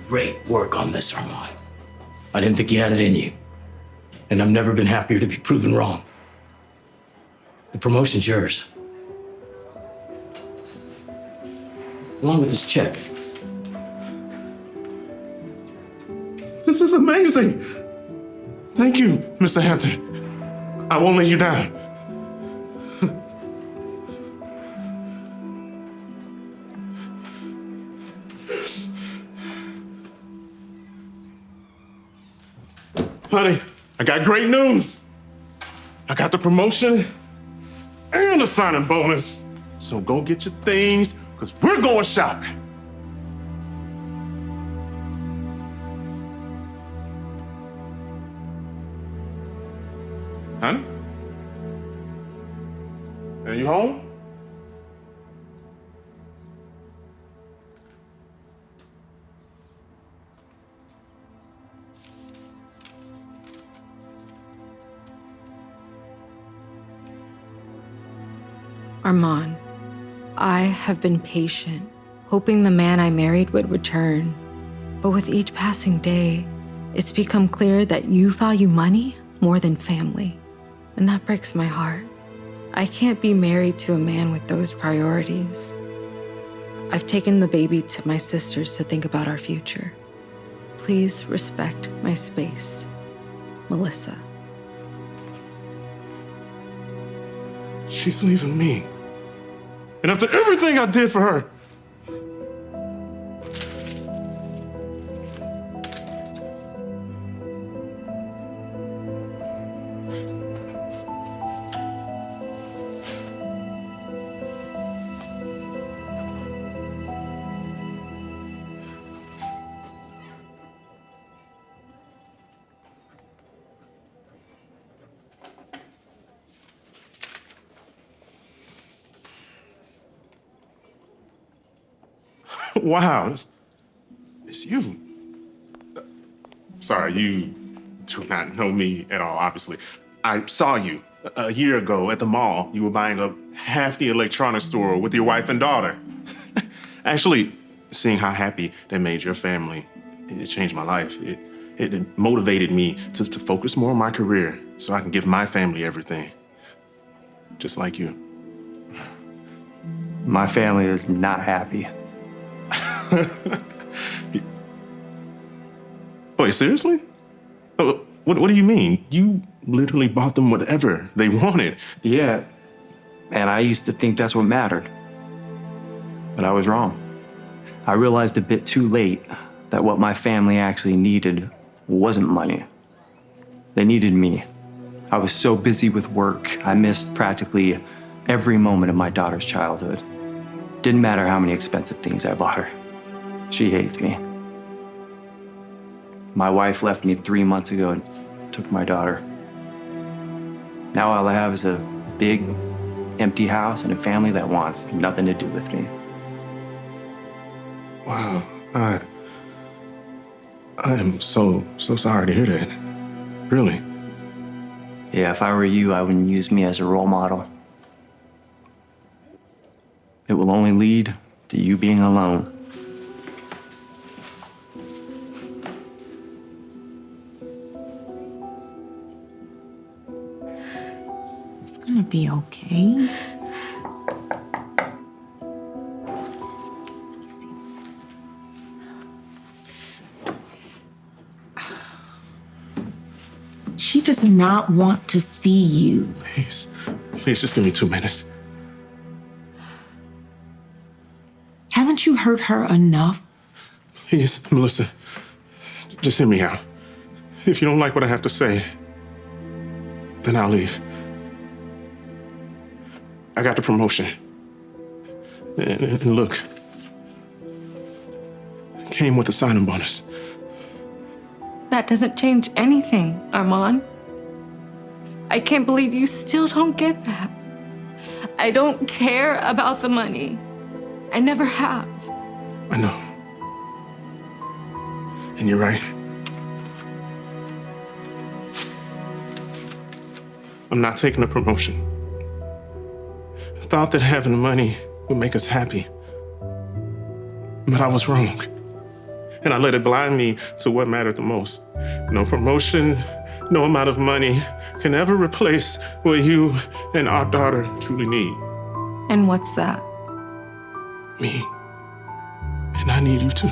Great work on this, Armand. I didn't think you had it in you. And I've never been happier to be proven wrong. The promotion's yours. Along with this check. This is amazing. Thank you, Mr. Hampton. I won't let you down. Yes. Honey, I got great news. I got the promotion and a signing bonus. So go get your things, because we're going shopping. Honey? Are you home? Armand, I have been patient, hoping the man I married would return. But with each passing day, it's become clear that you value money more than family. And that breaks my heart. I can't be married to a man with those priorities. I've taken the baby to my sisters to think about our future. Please respect my space. Melissa. She's leaving me. And after everything I did for her. Wow, it's you. Sorry, you do not know me at all, obviously. I saw you a year ago at the mall. You were buying up half the electronics store with your wife and daughter. Actually, seeing how happy that made your family, it changed my life. It motivated me to focus more on my career so I can give my family everything. Just like you. My family is not happy. Wait, seriously? What do you mean? You literally bought them whatever they wanted. Yeah, and I used to think that's what mattered. But I was wrong. I realized a bit too late that what my family actually needed wasn't money. They needed me. I was so busy with work, I missed practically every moment of my daughter's childhood. Didn't matter how many expensive things I bought her. She hates me. My wife left me 3 months ago and took my daughter. Now all I have is a big, empty house and a family that wants nothing to do with me. Wow, I am so sorry to hear that. Really. Yeah, if I were you, I wouldn't use me as a role model. It will only lead to you being alone. It's gonna be okay. Let me see. She does not want to see you. Please, just give me 2 minutes. Haven't you heard her enough? Please, Melissa, just hear me out. If you don't like what I have to say, then I'll leave. I got the promotion. And look, it came with a signing bonus. That doesn't change anything, Armand. I can't believe you still don't get that. I don't care about the money. I never have. I know. And you're right. I'm not taking a promotion. I thought that having money would make us happy. But I was wrong. And I let it blind me to what mattered the most. No promotion, no amount of money can ever replace what you and our daughter truly need. And what's that? Me. And I need you too.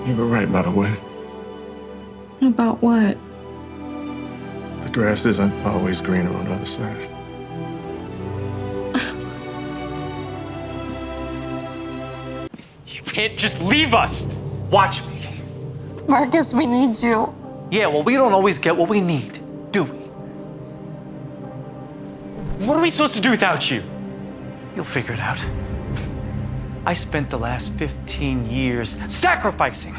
You were right, by the way. About what? The grass isn't always greener on the other side. You can't just leave us. Watch me. Marcus, we need you. Yeah, well, we don't always get what we need, do we? What are we supposed to do without you? You'll figure it out. I spent the last 15 years sacrificing.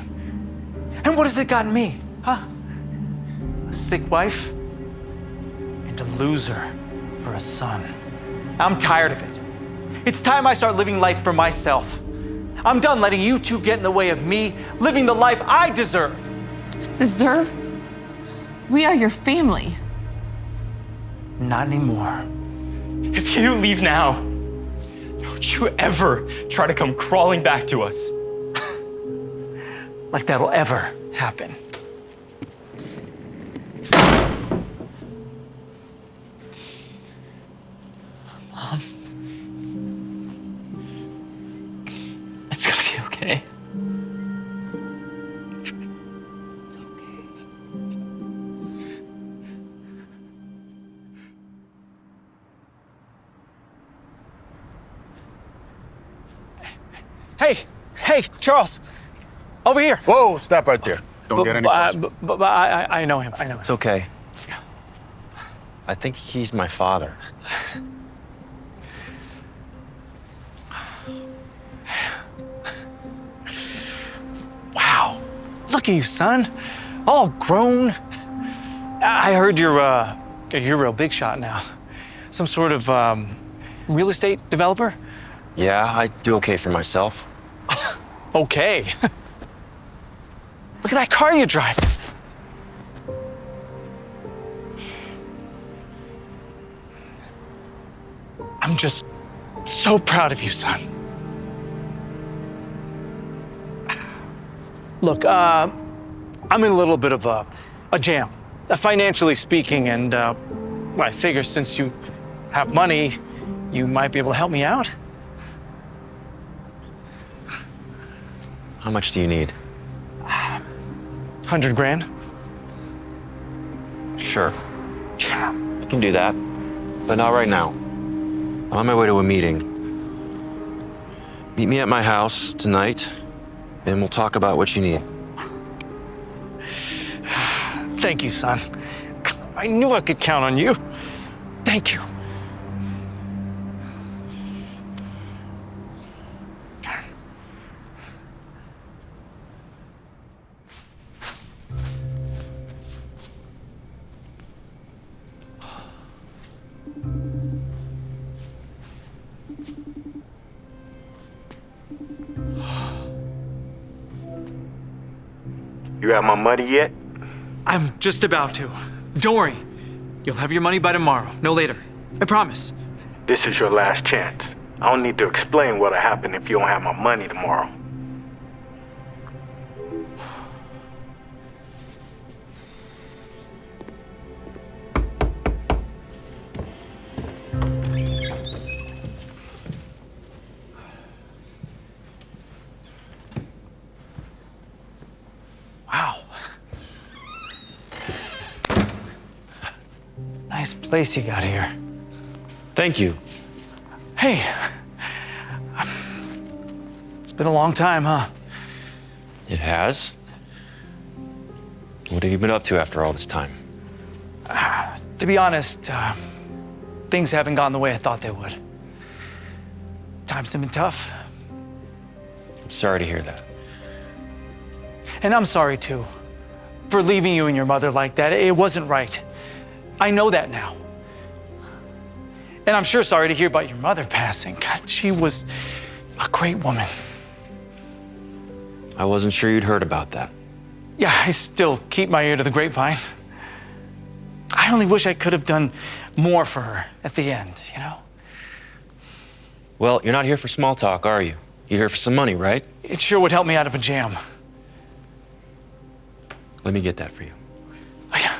And what has it gotten me, huh? A sick wife and a loser for a son. I'm tired of it. It's time I start living life for myself. I'm done letting you two get in the way of me living the life I deserve. Deserve? We are your family. Not anymore. If you leave now, don't you ever try to come crawling back to us. Like that'll ever happen. Mom. It's gonna be okay. It's okay. Hey, Charles. Over here. Whoa, stop right there. Don't get any closer. But I know him. I know him. It's okay. I think he's my father. Wow. Look at you, son. All grown. I heard you're a real big shot now. Some sort of real estate developer? Yeah, I do okay for myself. Okay. Look at that car you drive. I'm just so proud of you, son. Look, I'm in a little bit of a jam, financially speaking, and well, I figure since you have money, you might be able to help me out. How much do you need? 100 grand. Sure. I can do that, but not right now. I'm on my way to a meeting. Meet me at my house tonight, and we'll talk about what you need. Thank you, son. I knew I could count on you. Thank you. You have my money yet? I'm just about to. Don't worry. You'll have your money by tomorrow, no later. I promise. This is your last chance. I don't need to explain what'll happen if you don't have my money tomorrow. Wow. Nice place you got here. Thank you. Hey. It's been a long time, huh? It has? What have you been up to after all this time? To be honest, things haven't gone the way I thought they would. Times have been tough. I'm sorry to hear that. And I'm sorry, too, for leaving you and your mother like that. It wasn't right. I know that now. And I'm sure sorry to hear about your mother passing. God, she was a great woman. I wasn't sure you'd heard about that. Yeah, I still keep my ear to the grapevine. I only wish I could have done more for her at the end, you know? Well, you're not here for small talk, are you? You're here for some money, right? It sure would help me out of a jam. Let me get that for you. Oh, yeah.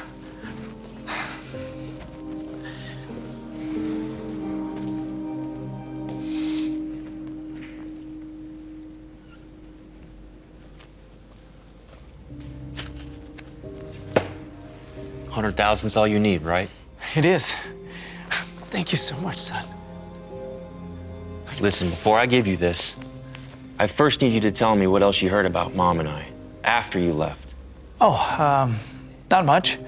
$100,000's all you need, right? It is. Thank you so much, son. Listen, before I give you this, I first need you to tell me what else you heard about Mom and I after you left. Oh, not much.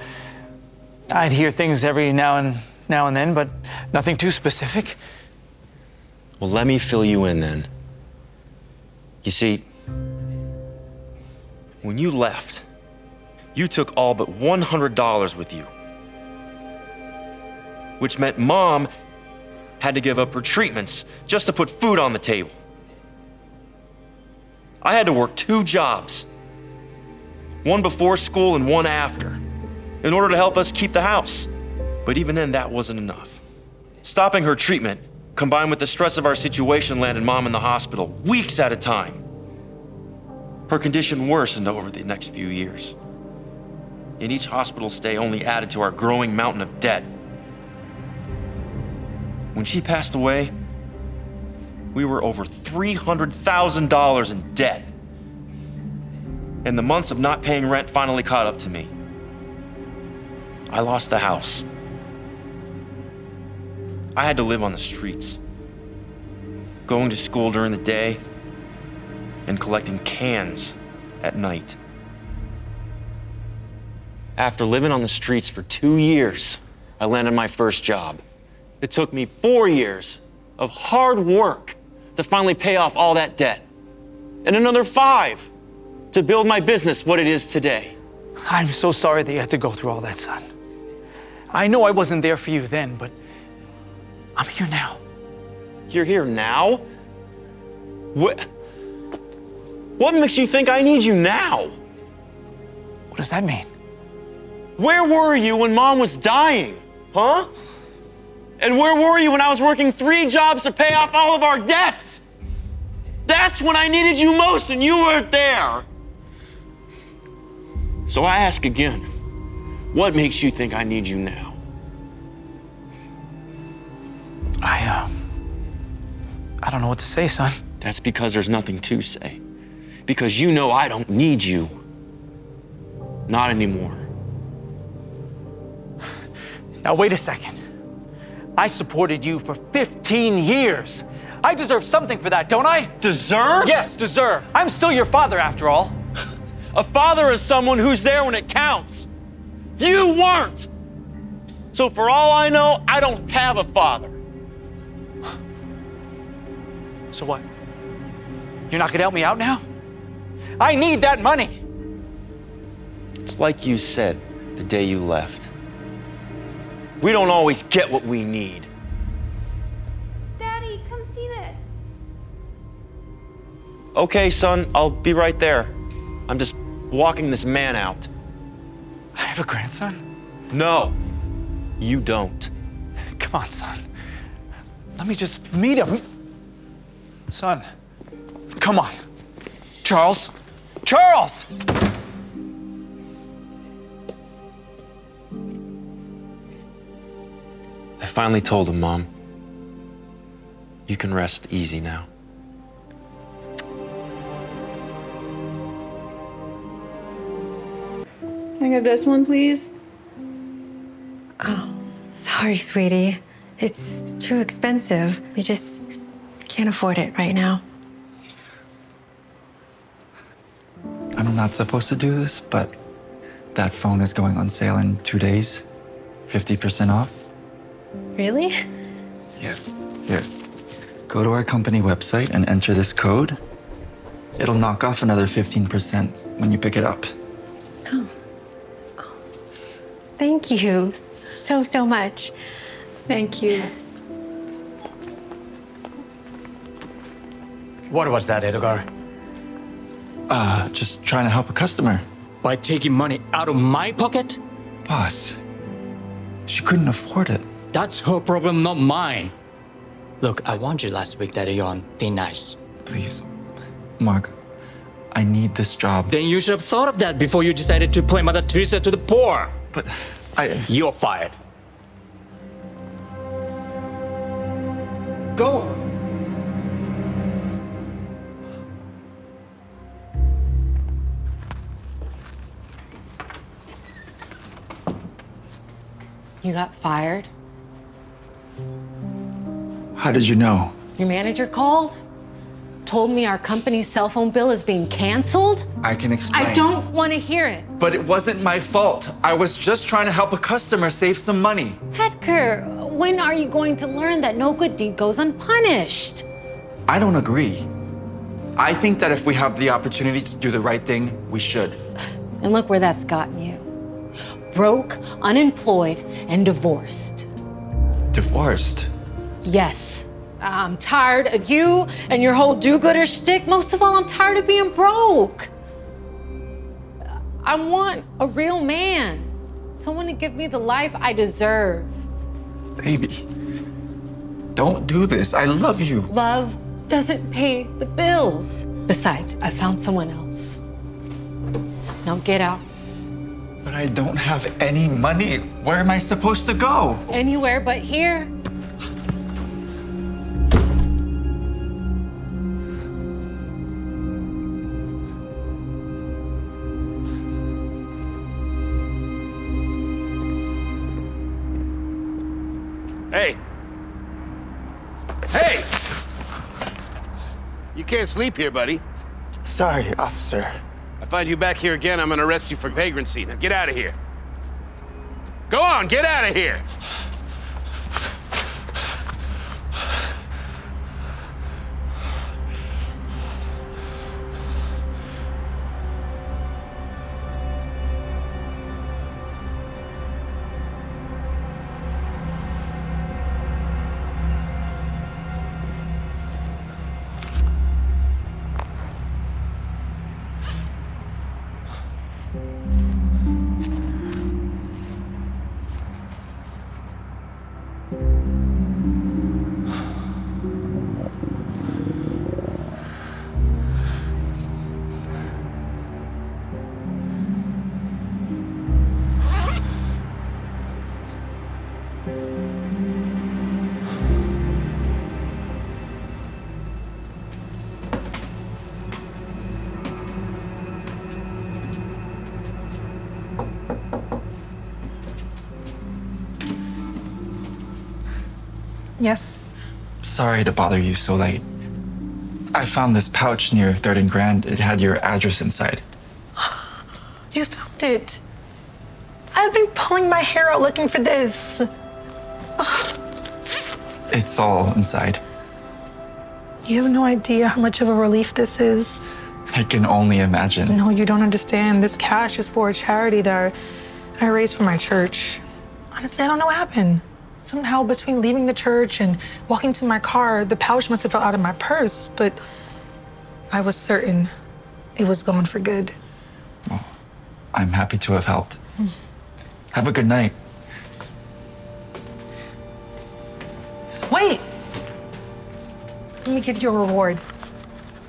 I'd hear things every now and then, but nothing too specific. Well, let me fill you in then. You see, when you left, you took all but $100 with you, which meant Mom had to give up her treatments just to put food on the table. I had to work 2 jobs, one before school and one after, in order to help us keep the house. But even then, that wasn't enough. Stopping her treatment, combined with the stress of our situation, landed Mom in the hospital weeks at a time. Her condition worsened over the next few years. And each hospital stay only added to our growing mountain of debt. When she passed away, we were over $300,000 in debt. And the months of not paying rent finally caught up to me. I lost the house. I had to live on the streets, going to school during the day and collecting cans at night. After living on the streets for 2 years, I landed my first job. It took me 4 years of hard work to finally pay off all that debt, and another 5 to build my business what it is today. I'm so sorry that you had to go through all that, son. I know I wasn't there for you then, but I'm here now. You're here now? What makes you think I need you now? What does that mean? Where were you when Mom was dying, huh? And where were you when I was working 3 jobs to pay off all of our debts? That's when I needed you most and you weren't there. So I ask again, what makes you think I need you now? I don't know what to say, son. That's because there's nothing to say. Because you know I don't need you. Not anymore. Now, wait a second. I supported you for 15 years. I deserve something for that, don't I? Deserve? Yes, deserve. I'm still your father, after all. A father is someone who's there when it counts. You weren't. So for all I know, I don't have a father. So what? You're not gonna help me out now? I need that money. It's like you said the day you left. We don't always get what we need. Daddy, come see this. Okay, son, I'll be right there. I'm just walking this man out. I have a grandson? No, you don't. Come on, son. Let me just meet him. Son, come on. Charles! Charles! I finally told him, Mom. You can rest easy now. Can I get this one, please? Oh, sorry, sweetie. It's too expensive. We just can't afford it right now. I'm not supposed to do this, but that phone is going on sale in 2 days. 50% off. Really? Yeah. Here. Go to our company website and enter this code. It'll knock off another 15% when you pick it up. Oh. Thank you so much. Thank you. What was that, Edgar? Just trying to help a customer. By taking money out of my pocket? Boss, she couldn't afford it. That's her problem, not mine. Look, I warned you last week that you're on thin ice. Please, Mark, I need this job. Then you should have thought of that before you decided to play Mother Teresa to the poor. But You're fired. Go! You got fired? How did you know? Your manager called? Told me our company's cell phone bill is being canceled? I can explain. I don't want to hear it. But it wasn't my fault. I was just trying to help a customer save some money. Edgar, when are you going to learn that no good deed goes unpunished? I don't agree. I think that if we have the opportunity to do the right thing, we should. And look where that's gotten you. Broke, unemployed, and divorced. Divorced? Yes. I'm tired of you and your whole do-gooder shtick. Most of all, I'm tired of being broke. I want a real man. Someone to give me the life I deserve. Baby, don't do this. I love you. Love doesn't pay the bills. Besides, I found someone else. Now get out. But I don't have any money. Where am I supposed to go? Anywhere but here. Hey! Hey! You can't sleep here, buddy. Sorry, officer. I find you back here again, I'm gonna arrest you for vagrancy. Now get out of here. Go on, get out of here! Yes? Sorry to bother you so late. I found this pouch near 3rd and Grand. It had your address inside. You found it. I've been pulling my hair out looking for this. It's all inside. You have no idea how much of a relief this is. I can only imagine. No, you don't understand. This cash is for a charity that I raised for my church. Honestly, I don't know what happened. Somehow between leaving the church and walking to my car, the pouch must have fell out of my purse, but I was certain it was gone for good. Well, I'm happy to have helped. Have a good night. Wait! Let me give you a reward.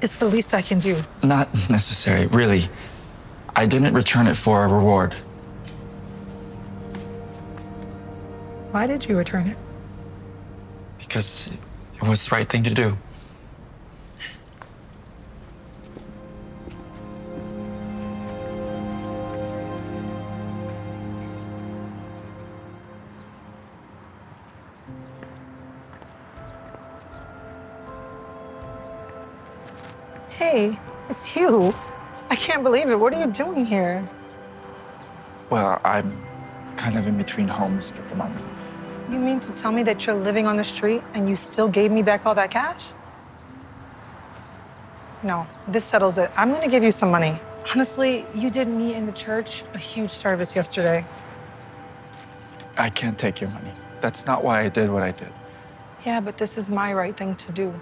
It's the least I can do. Not necessary, really. I didn't return it for a reward. Why did you return it? Because it was the right thing to do. Hey, it's you. I can't believe it. What are you doing here? Well, I'm kind of in between homes at the moment. You mean to tell me that you're living on the street and you still gave me back all that cash? No, this settles it. I'm gonna give you some money. Honestly, you did me and the church a huge service yesterday. I can't take your money. That's not why I did what I did. Yeah, but this is my right thing to do.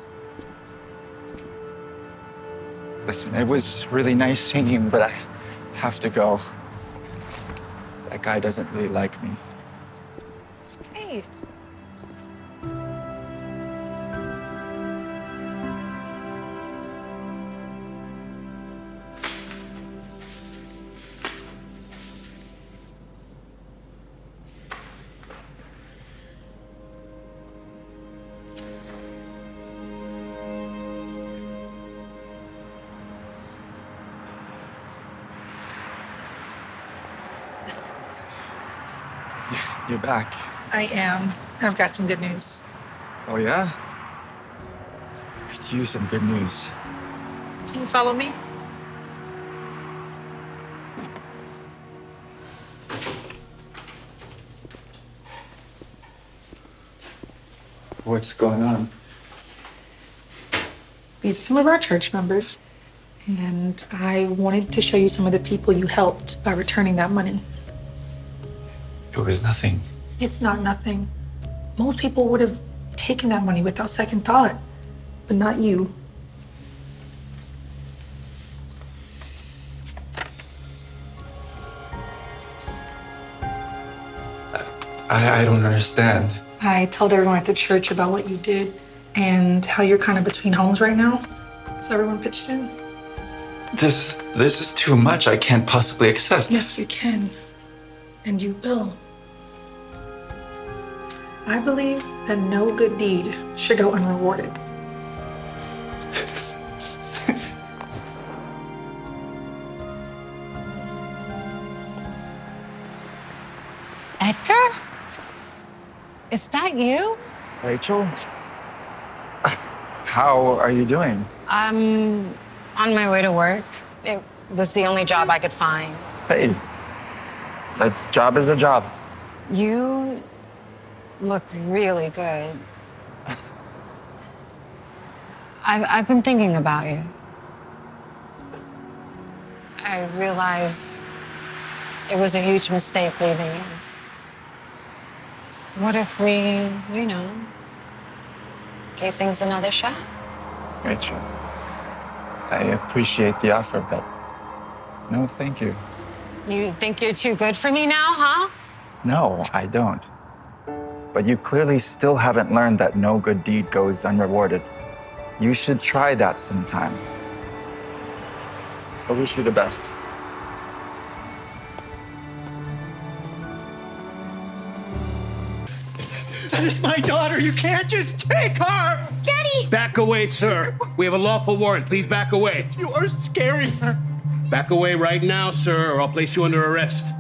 Listen, it was really nice seeing you, but I have to go. That guy doesn't really like me. Hey. You're back. I am. I've got some good news. Oh, yeah? I could use some good news. Can you follow me? What's going on? These are some of our church members. And I wanted to show you some of the people you helped by returning that money. It was nothing. It's not nothing. Most people would have taken that money without second thought, but not you. I don't understand. I told everyone at the church about what you did and how you're kind of between homes right now. So everyone pitched in. This is too much. I can't possibly accept. Yes, you can. And you will. I believe that no good deed should go unrewarded. Edgar? Is that you? Rachel? How are you doing? I'm on my way to work. It was the only job I could find. Hey, a job is a job. You look really good. I've been thinking about you. I realize it was a huge mistake leaving you. What if we, gave things another shot? Rachel, I appreciate the offer, but no, thank you. You think you're too good for me now, huh? No, I don't. But you clearly still haven't learned that no good deed goes unrewarded. You should try that sometime. I wish you the best. That is my daughter. You can't just take her. Daddy! Back away, sir. We have a lawful warrant. Please back away. You are scaring her. Back away right now, sir, or I'll place you under arrest.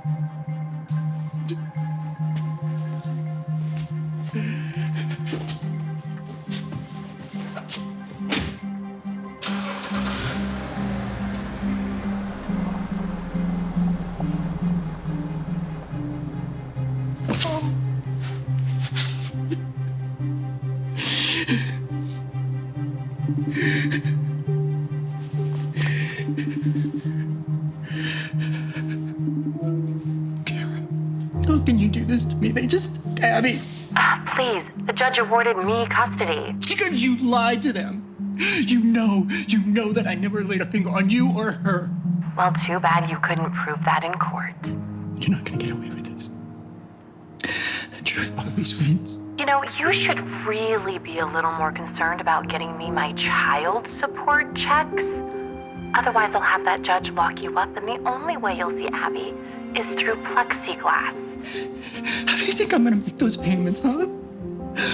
How can you do this to me? They just, Abby. Please, the judge awarded me custody. Because you lied to them. You know that I never laid a finger on you or her. Well, too bad you couldn't prove that in court. You're not gonna get away with this. The truth always wins. You know, you should really be a little more concerned about getting me my child support checks. Otherwise, I'll have that judge lock you up, and the only way you'll see Abby is through plexiglass. How do you think I'm gonna make those payments, huh?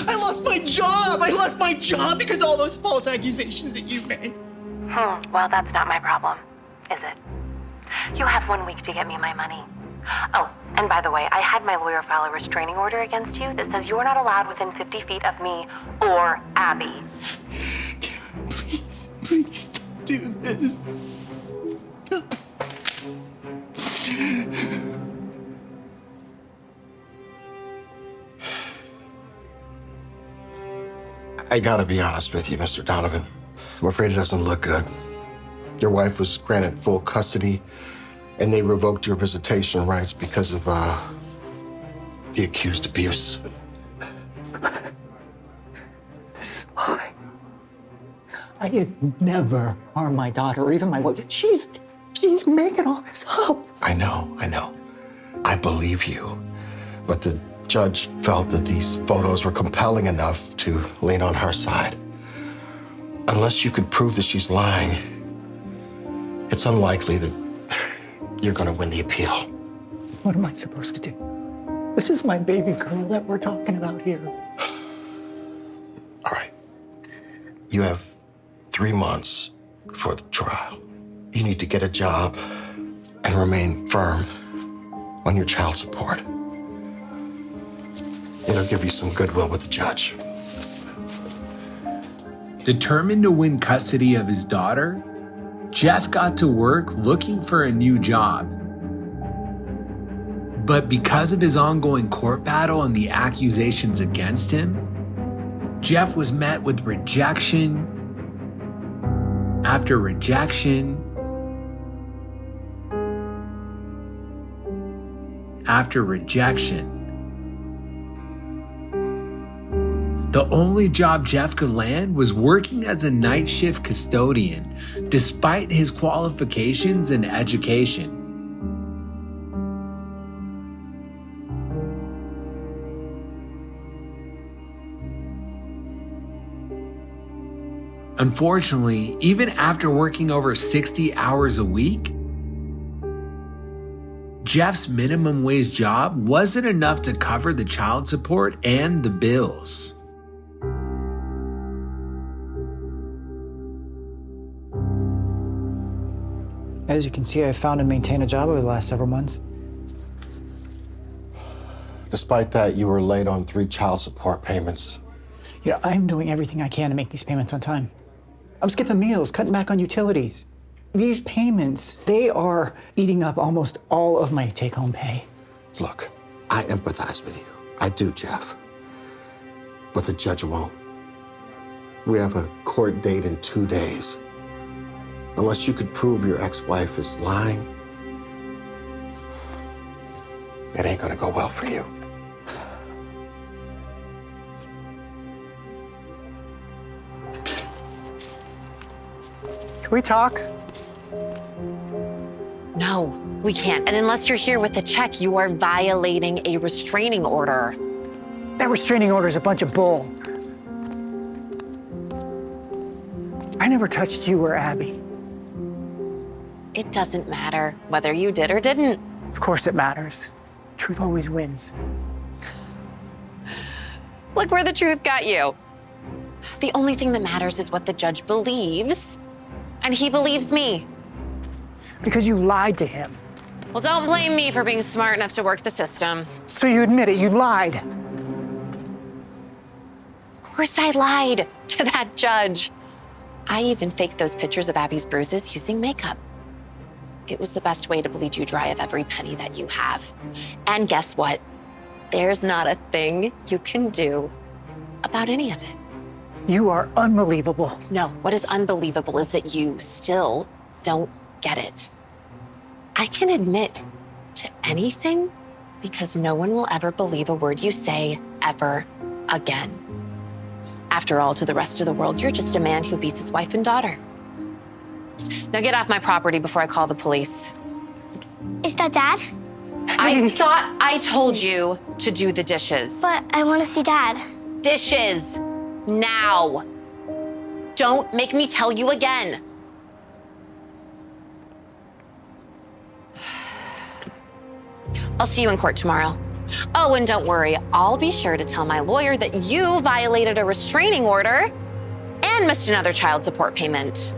I lost my job! I lost my job because of all those false accusations that you made. Well, that's not my problem, is it? You have 1 week to get me my money. Oh, and by the way, I had my lawyer file a restraining order against you that says you are not allowed within 50 feet of me or Abby. Karen, please don't do this. I gotta be honest with you, Mr. Donovan. I'm afraid it doesn't look good. Your wife was granted full custody, and they revoked your visitation rights because of the accused abuse. This is a lie. I had never harmed my daughter or even my wife. She's making all this up. I know. I believe you. But the judge felt that these photos were compelling enough to lean on her side. Unless you could prove that she's lying, it's unlikely that you're gonna win the appeal. What am I supposed to do? This is my baby girl that we're talking about here. All right. You have 3 months before the trial. You need to get a job and remain firm on your child support. It'll give you some goodwill with the judge. Determined to win custody of his daughter, Jeff got to work looking for a new job. But because of his ongoing court battle and the accusations against him, Jeff was met with rejection after rejection after rejection. The only job Jeff could land was working as a night shift custodian, despite his qualifications and education. Unfortunately, even after working over 60 hours a week, Jeff's minimum wage job wasn't enough to cover the child support and the bills. As you can see, I've found and maintained a job over the last several months. Despite that, you were late on 3 child support payments. You know, I'm doing everything I can to make these payments on time. I'm skipping meals, cutting back on utilities. These payments, they are eating up almost all of my take-home pay. Look, I empathize with you. I do, Jeff. But the judge won't. We have a court date in 2 days. Unless you could prove your ex-wife is lying, it ain't gonna go well for you. Can we talk? No. No, we can't. And unless you're here with a check, you are violating a restraining order. That restraining order is a bunch of bull. I never touched you or Abby. It doesn't matter whether you did or didn't. Of course it matters. Truth always wins. Look where the truth got you. The only thing that matters is what the judge believes, and he believes me. Because you lied to him. Well, don't blame me for being smart enough to work the system. So you admit it, you lied. Of course I lied to that judge. I even faked those pictures of Abby's bruises using makeup. It was the best way to bleed you dry of every penny that you have. And guess what? There's not a thing you can do about any of it. You are unbelievable. No, what is unbelievable is that you still don't get it. I can admit to anything because no one will ever believe a word you say ever again. After all, to the rest of the world, you're just a man who beats his wife and daughter. Now get off my property before I call the police. Is that Dad? I thought I told you to do the dishes. But I want to see Dad. Dishes, now. Don't make me tell you again. I'll see you in court tomorrow. Oh, and don't worry, I'll be sure to tell my lawyer that you violated a restraining order and missed another child support payment.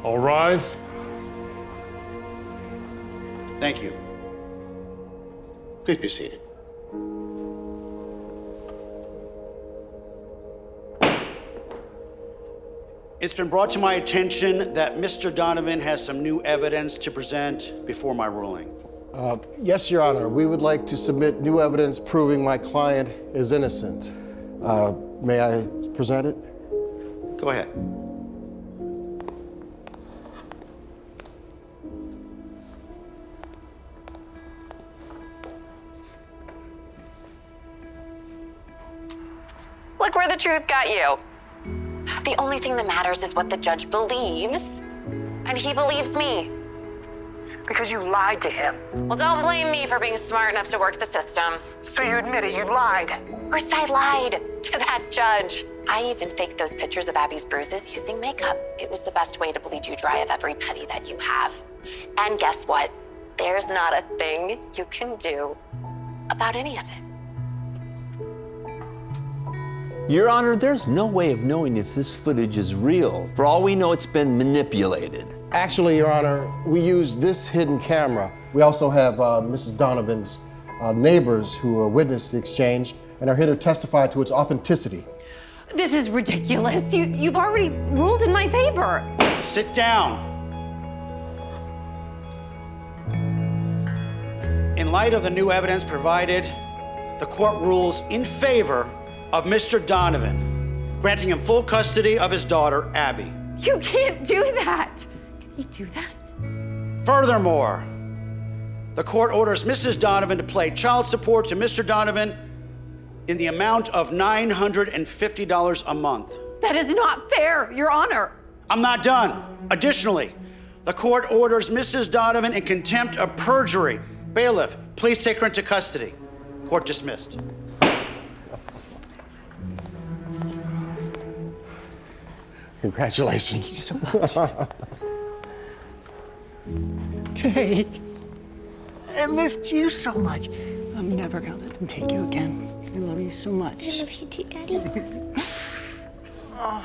All rise. Thank you. Please be seated. It's been brought to my attention that Mr. Donovan has some new evidence to present before my ruling. Yes, Your Honor. We would like to submit new evidence proving my client is innocent. May I present it? Go ahead. Look where the truth got you. The only thing that matters is what the judge believes, and he believes me. Because you lied to him. Well, don't blame me for being smart enough to work the system. So you admit it, you lied. Of course I lied to that judge. I even faked those pictures of Abby's bruises using makeup. It was the best way to bleed you dry of every penny that you have. And guess what? There's not a thing you can do about any of it. Your Honor, there's no way of knowing if this footage is real. For all we know, it's been manipulated. Actually, Your Honor, we used this hidden camera. We also have Mrs. Donovan's neighbors who witnessed the exchange and are here to testify to its authenticity. This is ridiculous. You've already ruled in my favor. Sit down. In light of the new evidence provided, the court rules in favor of Mr. Donovan, granting him full custody of his daughter, Abby. You can't do that. Can you do that? Furthermore, the court orders Mrs. Donovan to pay child support to Mr. Donovan in the amount of $950 a month. That is not fair, Your Honor. I'm not done. Additionally, the court orders Mrs. Donovan in contempt of perjury. Bailiff, please take her into custody. Court dismissed. Congratulations. Thank you so much. Kate, I missed you so much. I'm never gonna let them take you again. I love you so much. I love you too, Daddy. Oh.